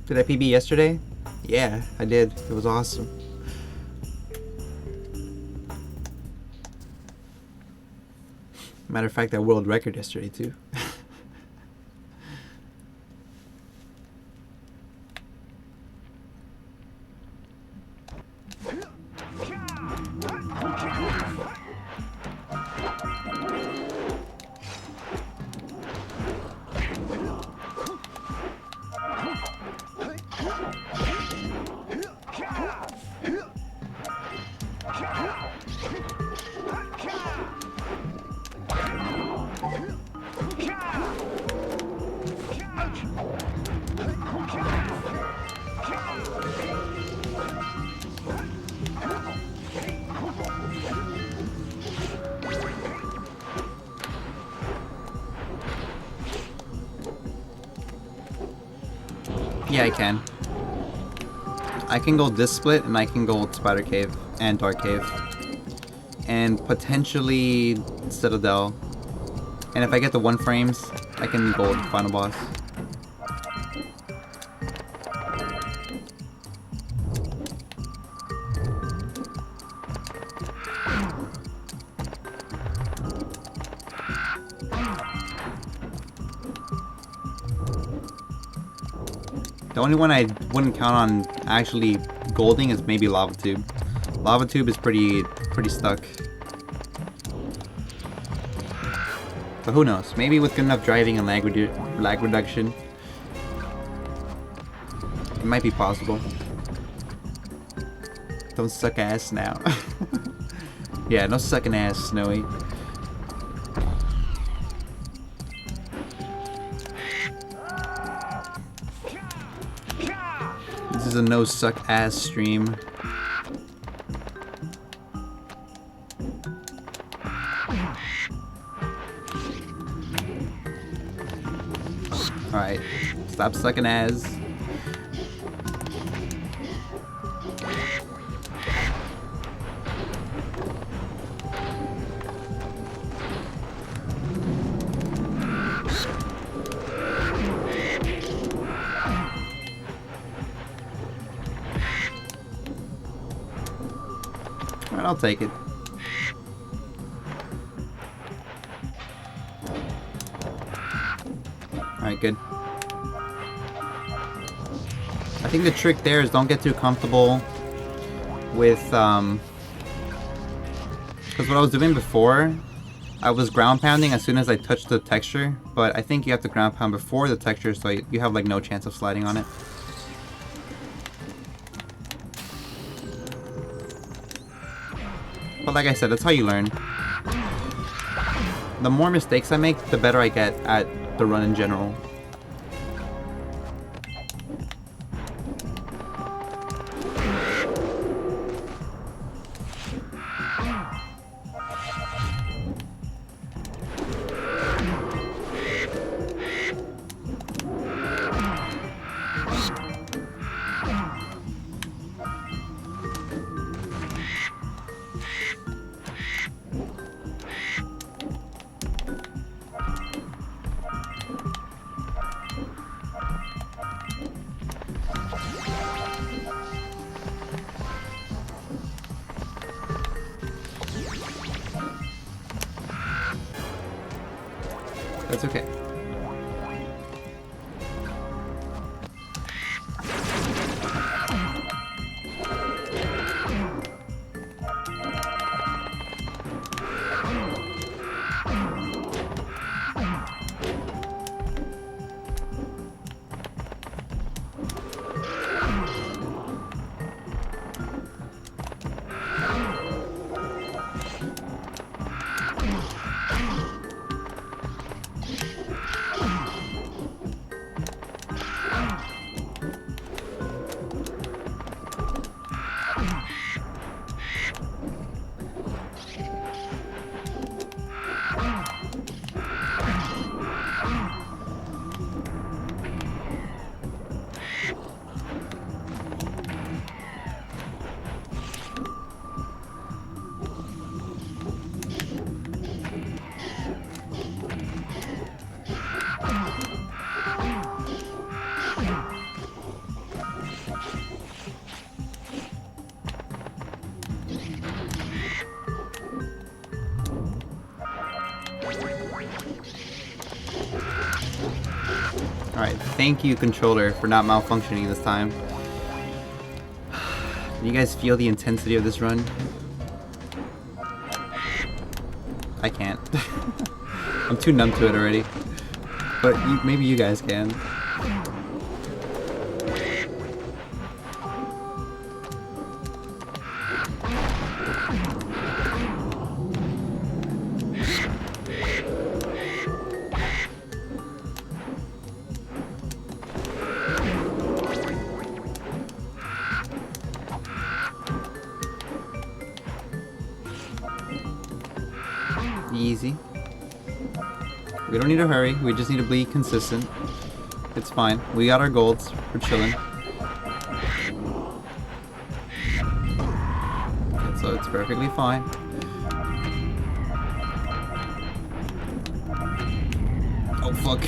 Did I PB yesterday? Yeah, I did. It was awesome. Matter of fact, that world record yesterday too. Yeah, I can. I can go this split, and I can go Spider Cave and Dark Cave. And potentially Citadel. And if I get the 1 frames, I can go with the final boss. The only one I wouldn't count on actually golding is maybe Lava Tube. Lava Tube is pretty stuck. But who knows? Maybe with good enough driving and lag reduction, it might be possible. Don't suck ass now. Yeah, no sucking ass, Snowy. This is a no suck ass stream. Alright, stop sucking ass. Alright, I'll take it. Alright, good. I think the trick there is don't get too comfortable with, because what I was doing before, I was ground pounding as soon as I touched the texture, but I think you have to ground pound before the texture so you have like no chance of sliding on it. But like I said, that's how you learn. The more mistakes I make, the better I get at the run in general. That's okay. Alright, thank you, controller, for not malfunctioning this time. Can you guys feel the intensity of this run? I can't. I'm too numb to it already. But maybe you guys can. Easy. We don't need to hurry, we just need to be consistent. It's fine. We got our golds. We're chilling. Okay, so it's perfectly fine. Oh fuck.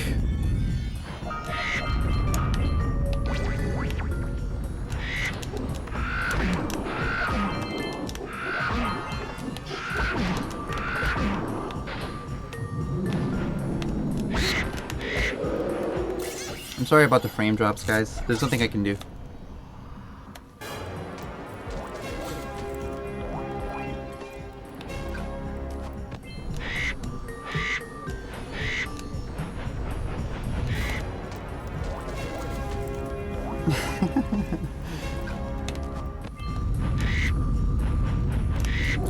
I'm sorry about the frame drops, guys. There's nothing I can do.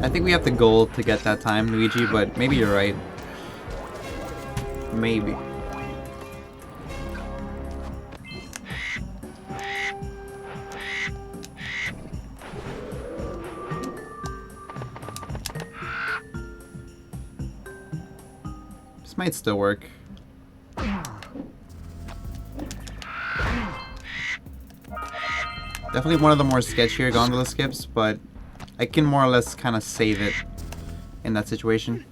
I think we have the goal to get that time, Luigi, but maybe you're right. Maybe. This might still work. Definitely one of the more sketchier gondola skips, but I can more or less kind of save it in that situation.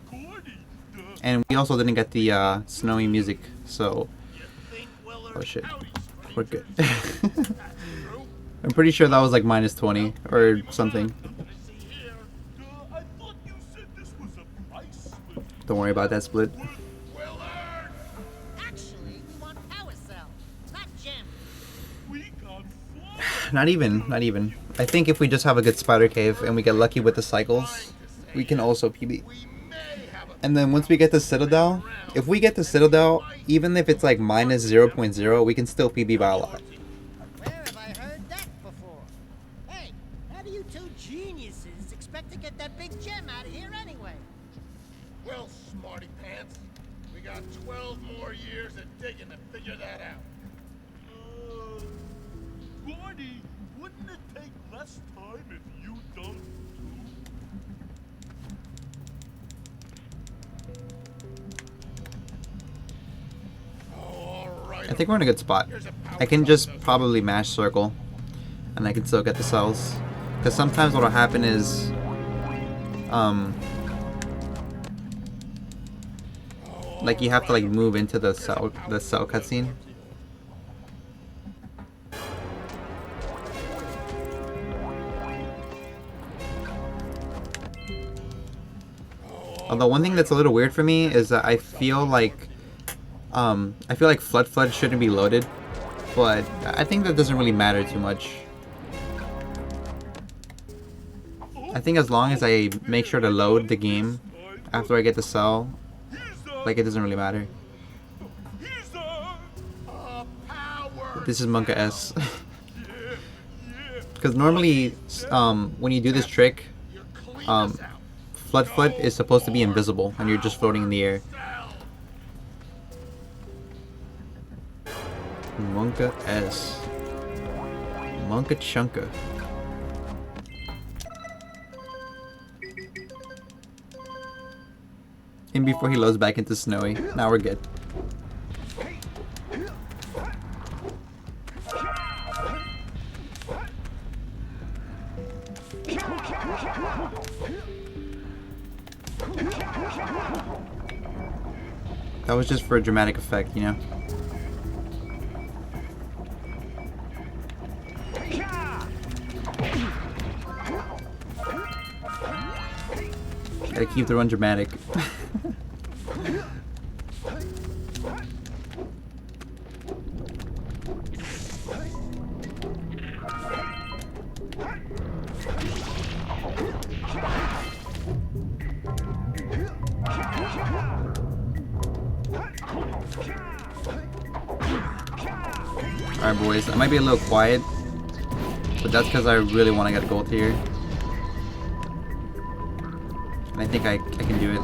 And we also didn't get the snowy music, so... Oh shit. We're good. I'm pretty sure that was like -20 or something. Don't worry about that split. Actually, we want power cells, not gems. Not even. I think if we just have a good spider cave and we get lucky with the cycles, we can also PB. And then once we get the Citadel, if we get the Citadel, even if it's like -0.0, we can still PB by a lot. Where have I heard that before? Hey, how do you two geniuses expect to get that big gem out of here anyway? Well, smarty pants, we got 12 more years of digging to figure that out. Gordy, wouldn't it take less time if you done I think we're in a good spot. I can just probably mash circle, and I can still get the cells. Because sometimes what'll happen is, like you have to like move into the cell cutscene. Although one thing that's a little weird for me is that I feel like Flood shouldn't be loaded, but I think that doesn't really matter too much. I think as long as I make sure to load the game after I get the cell, like it doesn't really matter. But this is Monka S. Because normally, when you do this trick, Flood is supposed to be invisible and you're just floating in the air. Monka S. Monka Chunka. And before he loads back into Snowy. Now we're good. That was just for a dramatic effect, you know? Gotta keep the run dramatic. Alright boys, I might be a little quiet, but that's because I really want to get a gold here. And I think I can do it.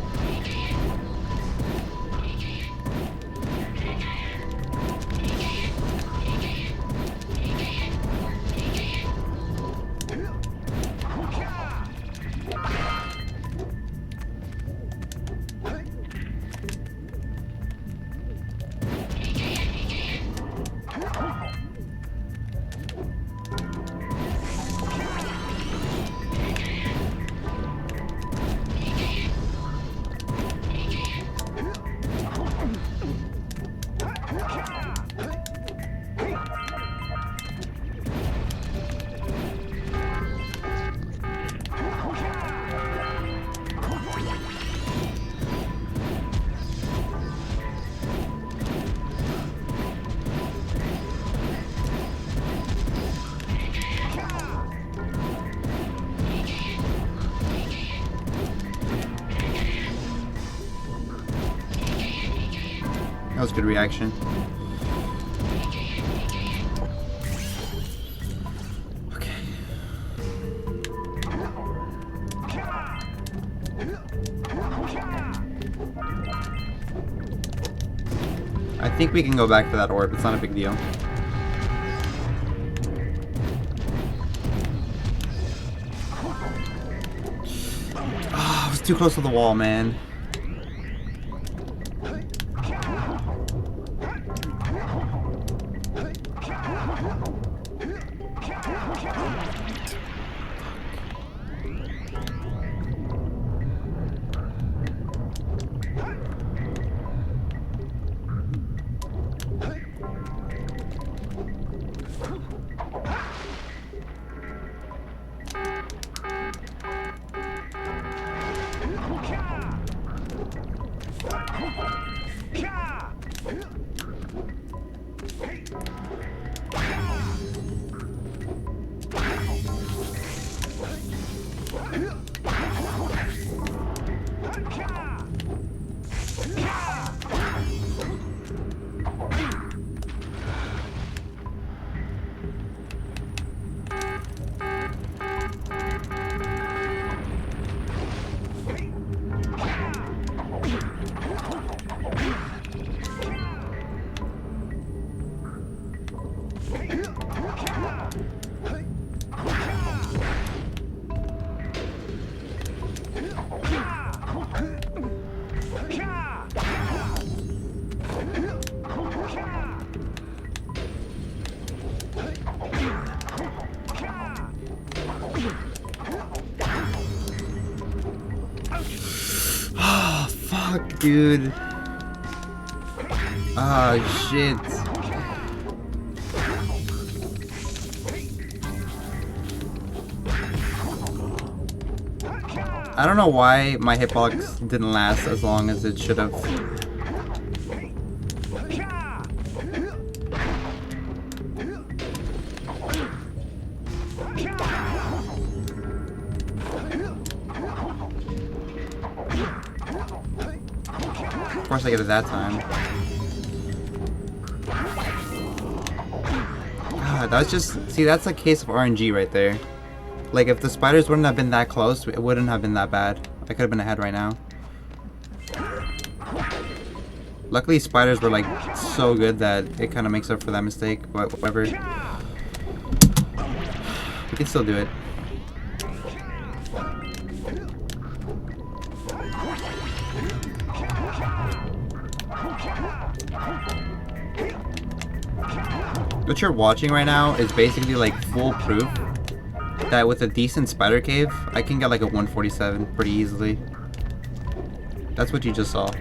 That was good reaction. Okay. I think we can go back for that orb. It's not a big deal. Ah, I was too close to the wall, man. Fuck, dude. Ah, shit. I don't know why my hitbox didn't last as long as it should have. Of course I get it that time. God, that was just... See, that's a case of RNG right there. Like, if the spiders wouldn't have been that close, it wouldn't have been that bad. I could have been ahead right now. Luckily, spiders were, like, so good that it kind of makes up for that mistake. But whatever. We can still do it. What you're watching right now is basically, like, foolproof. That with a decent spider cave, I can get like a 147 pretty easily. That's what you just saw.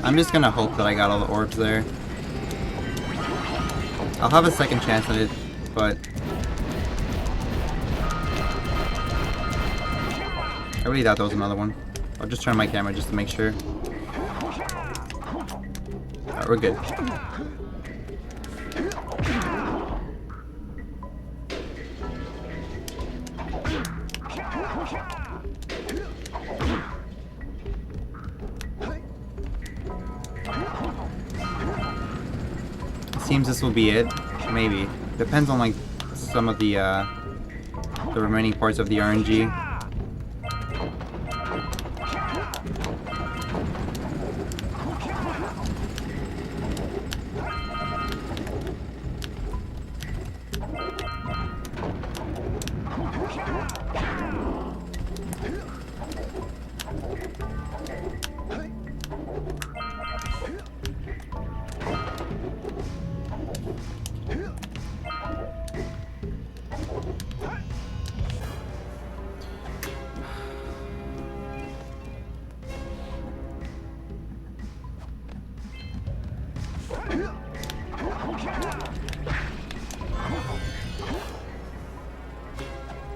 I'm just gonna hope that I got all the orbs there. I'll have a second chance at it, but I really thought that was another one. I'll just turn my camera just to make sure. Alright, we're good. Seems this will be it. Maybe. Depends on like some of the remaining parts of the RNG.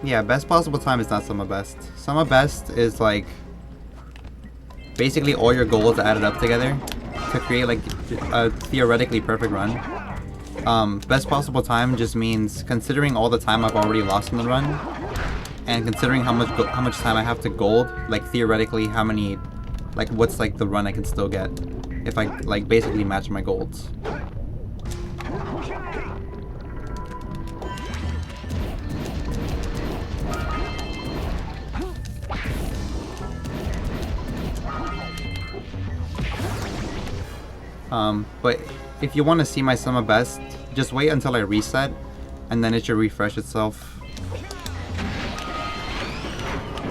Yeah, best possible time is not some of best. Some of best is like basically all your goals added up together to create like a theoretically perfect run. Best possible time just means considering all the time I've already lost in the run, and considering how much time I have to gold, like theoretically how many, like what's like the run I can still get if I like basically match my golds. But if you want to see my sum of best, just wait until I reset, and then it should refresh itself.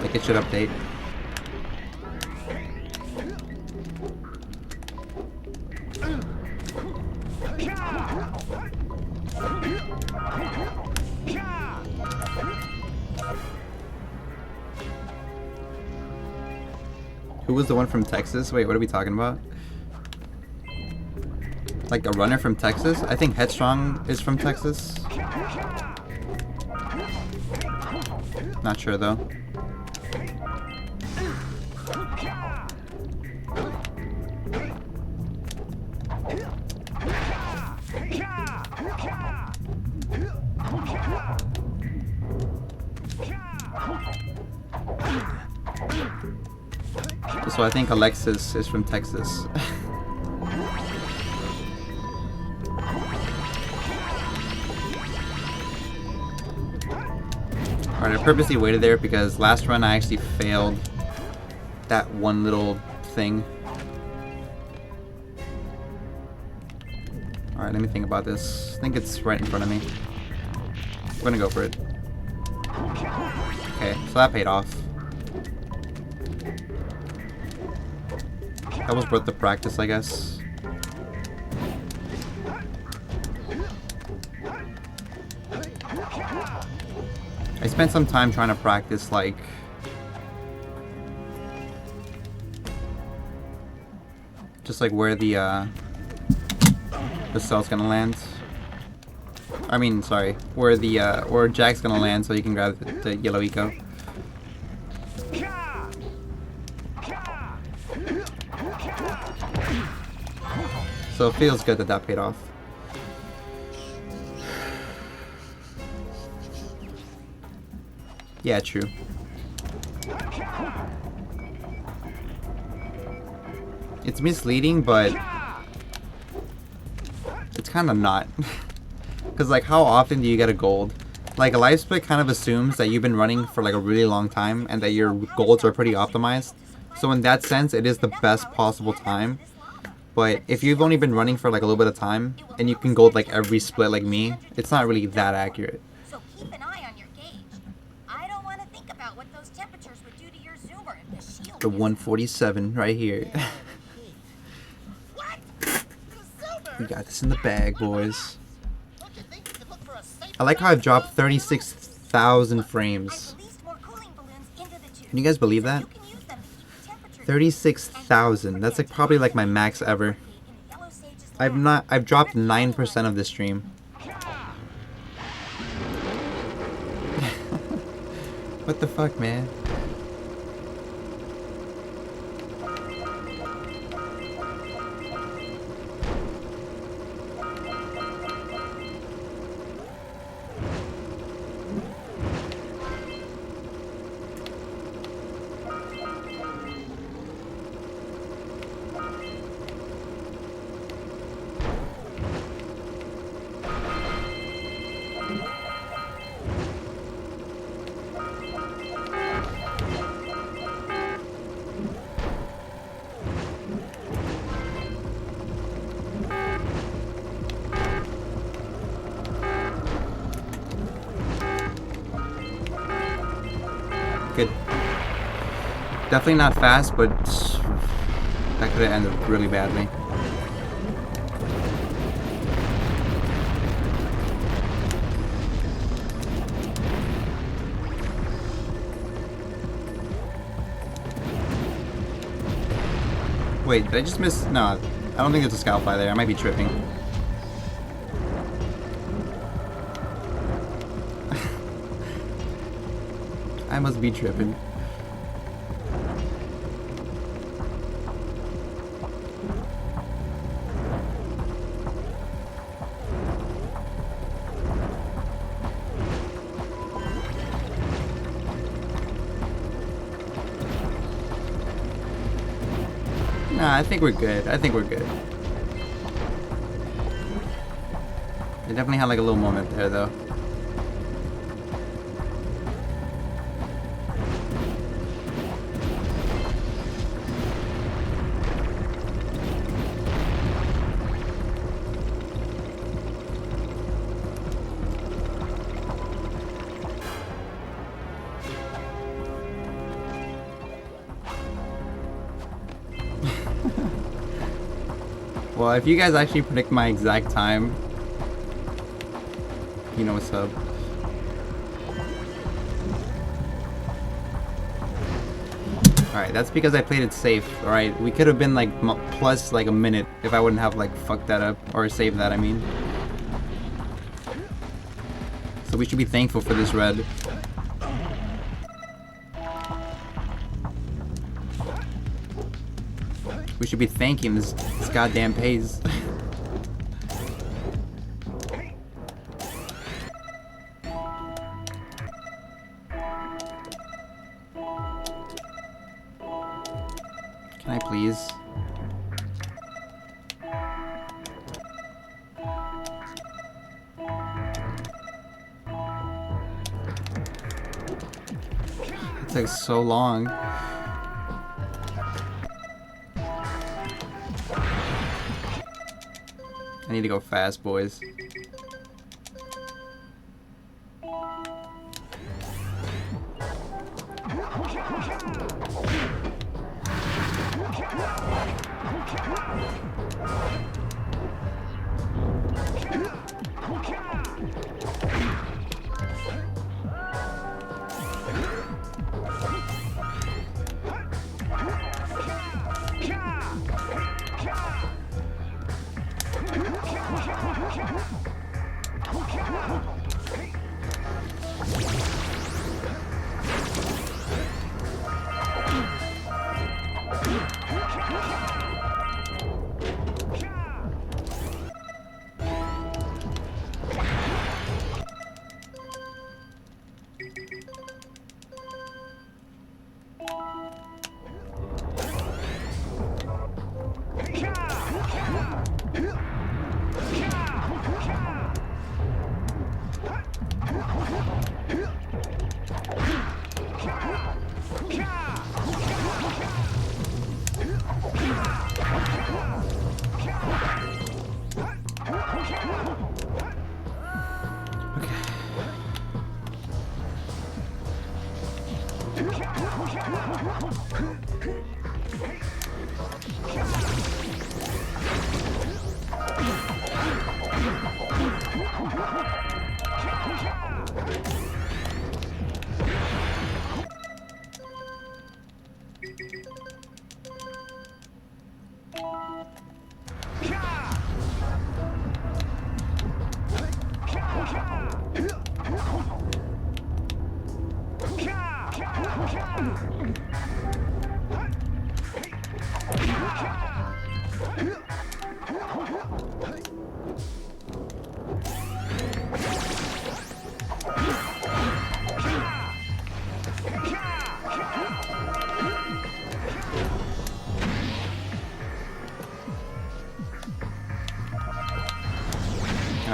Like it should update. Who was the one from Texas? Wait, what are we talking about? Like a runner from Texas? I think Headstrong is from Texas. Not sure though. So I think Alexis is from Texas. Alright, I purposely waited there because last run I actually failed that one little thing. Alright, let me think about this. I think it's right in front of me. I'm gonna go for it. Okay, so that paid off. That was worth the practice, I guess. I spent some time trying to practice, like, just like where the cell's gonna land. I mean, sorry, where Jack's gonna land, so you can grab the yellow eco. So it feels good that that paid off. Yeah, true. It's misleading, but it's kind of not. Because, like, how often do you get a gold? Like, a life split kind of assumes that you've been running for, like, a really long time and that your golds are pretty optimized. So in that sense, it is the best possible time. But if you've only been running for, like, a little bit of time and you can gold, like, every split like me, it's not really that accurate. So keep an eye on your gauge. I don't want to think about what those temperatures would do to your zoomer if the shield. The 147 right here. What? We got this in the bag, boys. I like how I've dropped 36,000 frames. Can you guys believe that? 36,000. That's like probably like my max ever. I've dropped 9% of this stream. What the fuck, man? Definitely not fast, but that could have ended really badly. Wait, did I just miss? No, I don't think there's a scout fly there. I might be tripping. I must be tripping. Nah, I think we're good. I think we're good. I definitely had like a little moment there though. Well, if you guys actually predict my exact time, you know what's up. Alright, that's because I played it safe, alright? We could have been like plus like a minute if I wouldn't have like fucked that up, or saved that, I mean. So we should be thankful for this red. We should be thanking this goddamn pays. Can I please? It takes so long. I need to go fast, boys.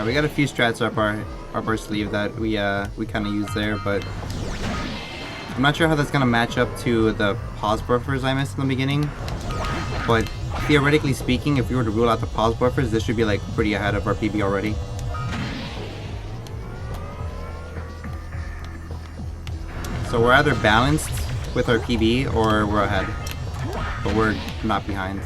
We got a few strats up our sleeve that we kind of use there, but I'm not sure how that's gonna match up to the pause buffers I missed in the beginning. But theoretically speaking, if we were to rule out the pause buffers, this should be like pretty ahead of our PB already. So we're either balanced with our PB, or we're ahead. But we're not behind.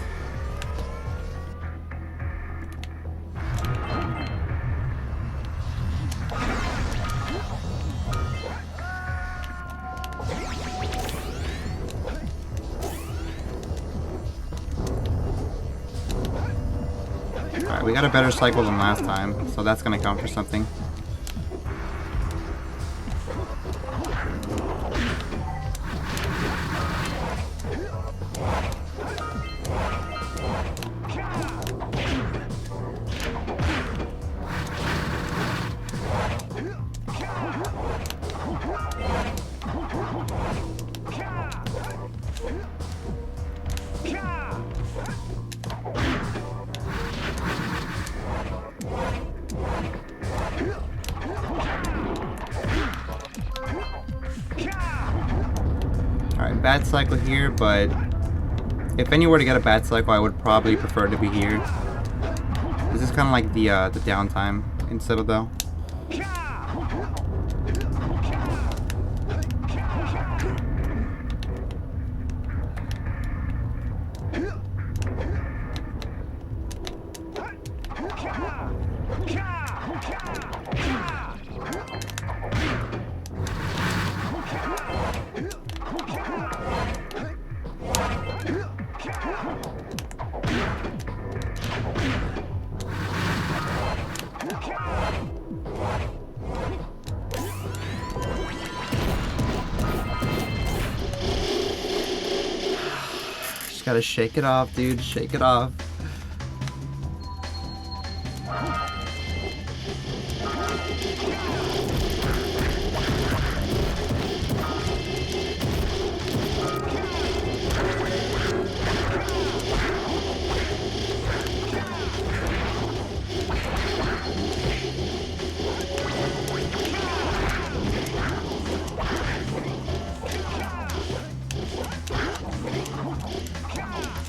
Alright, we got a better cycle than last time, so that's gonna count for something. Alright, bad cycle here, but if any were to get a bad cycle, I would probably prefer to be here. This is kind of like the downtime in Citadel. Just gotta shake it off, dude. Shake it off.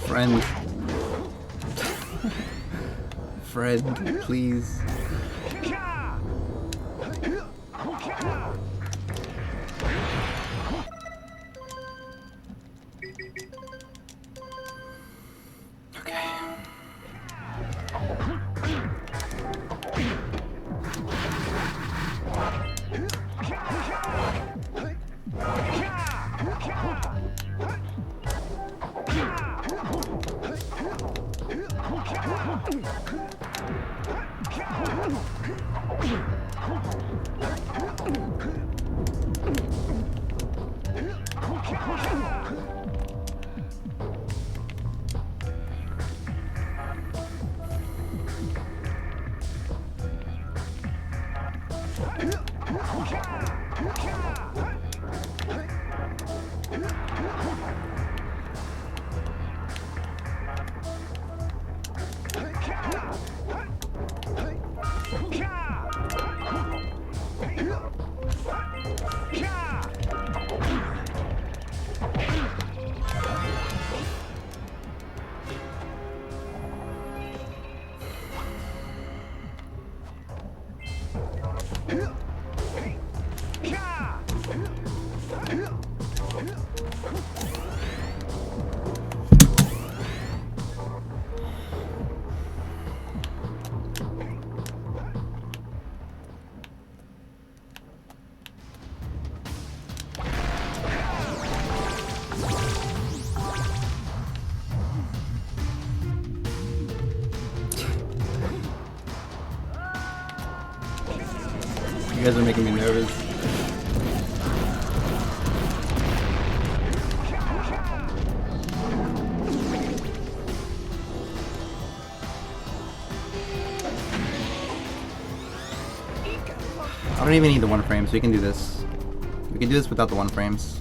Friend. Friend, please. You guys are making me nervous. I don't even need the 1 frame, so we can do this. We can do this without the 1 frames.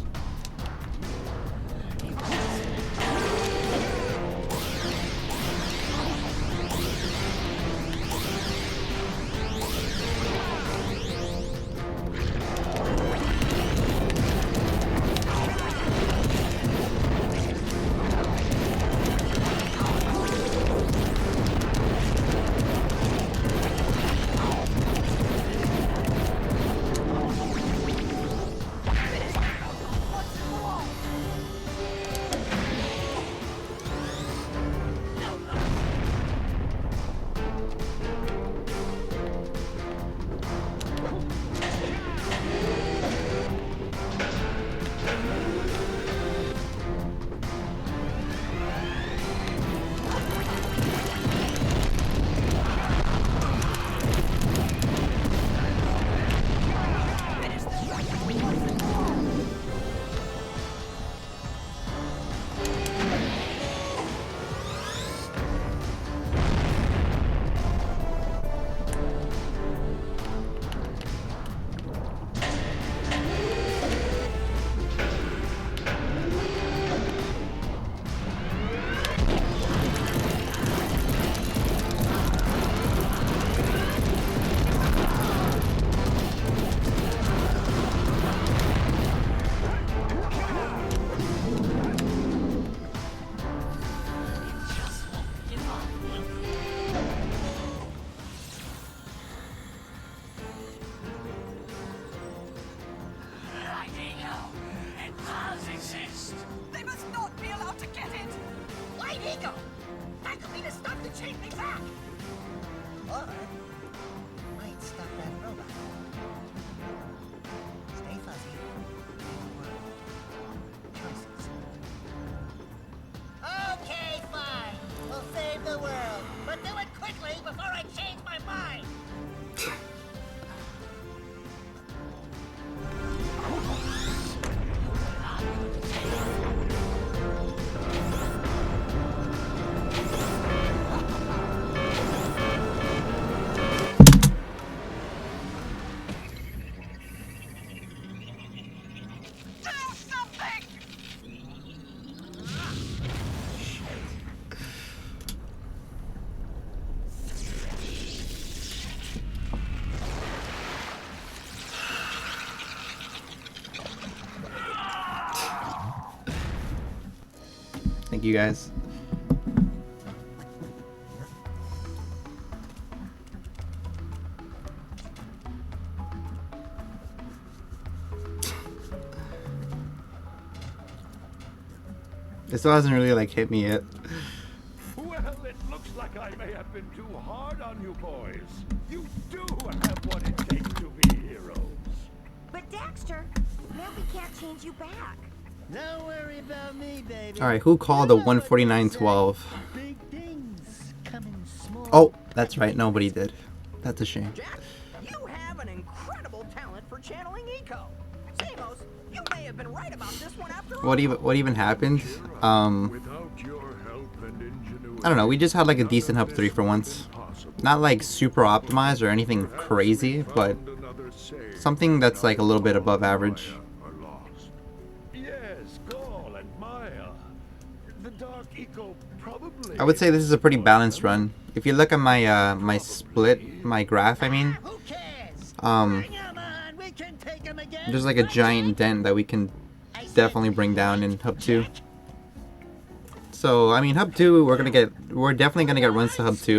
Or might stop that robot. Stay fuzzy. Choices. Okay, fine. We'll save the world, but do it quickly before I change my mind. Thank you guys. It still hasn't really like hit me yet. Well, it looks like I may have been too hard on you boys. You do have what it takes to be heroes. But Daxter, now we can't change you back. Don't worry about me, baby. Alright, who called the 14912? Big things come in small. Oh, that's right, nobody did. That's a shame. Jack, you have an incredible talent for channeling eco. Samos, you may have been right about this one after all. What even happened? Without your help and ingenuity, I don't know, we just had like a decent hub 3 for once. Not like super optimized or anything crazy, but something that's like a little bit above average. yes, Gaul and Maya. The Dark Eco probably. I would say this is a pretty balanced run. If you look at my my split, my graph, I mean, Who cares? um, Bring 'em on. We can take 'em again. there's like a giant dent that we can definitely bring down in hub 2. So I mean, hub 2, we're definitely gonna get runs to hub 2.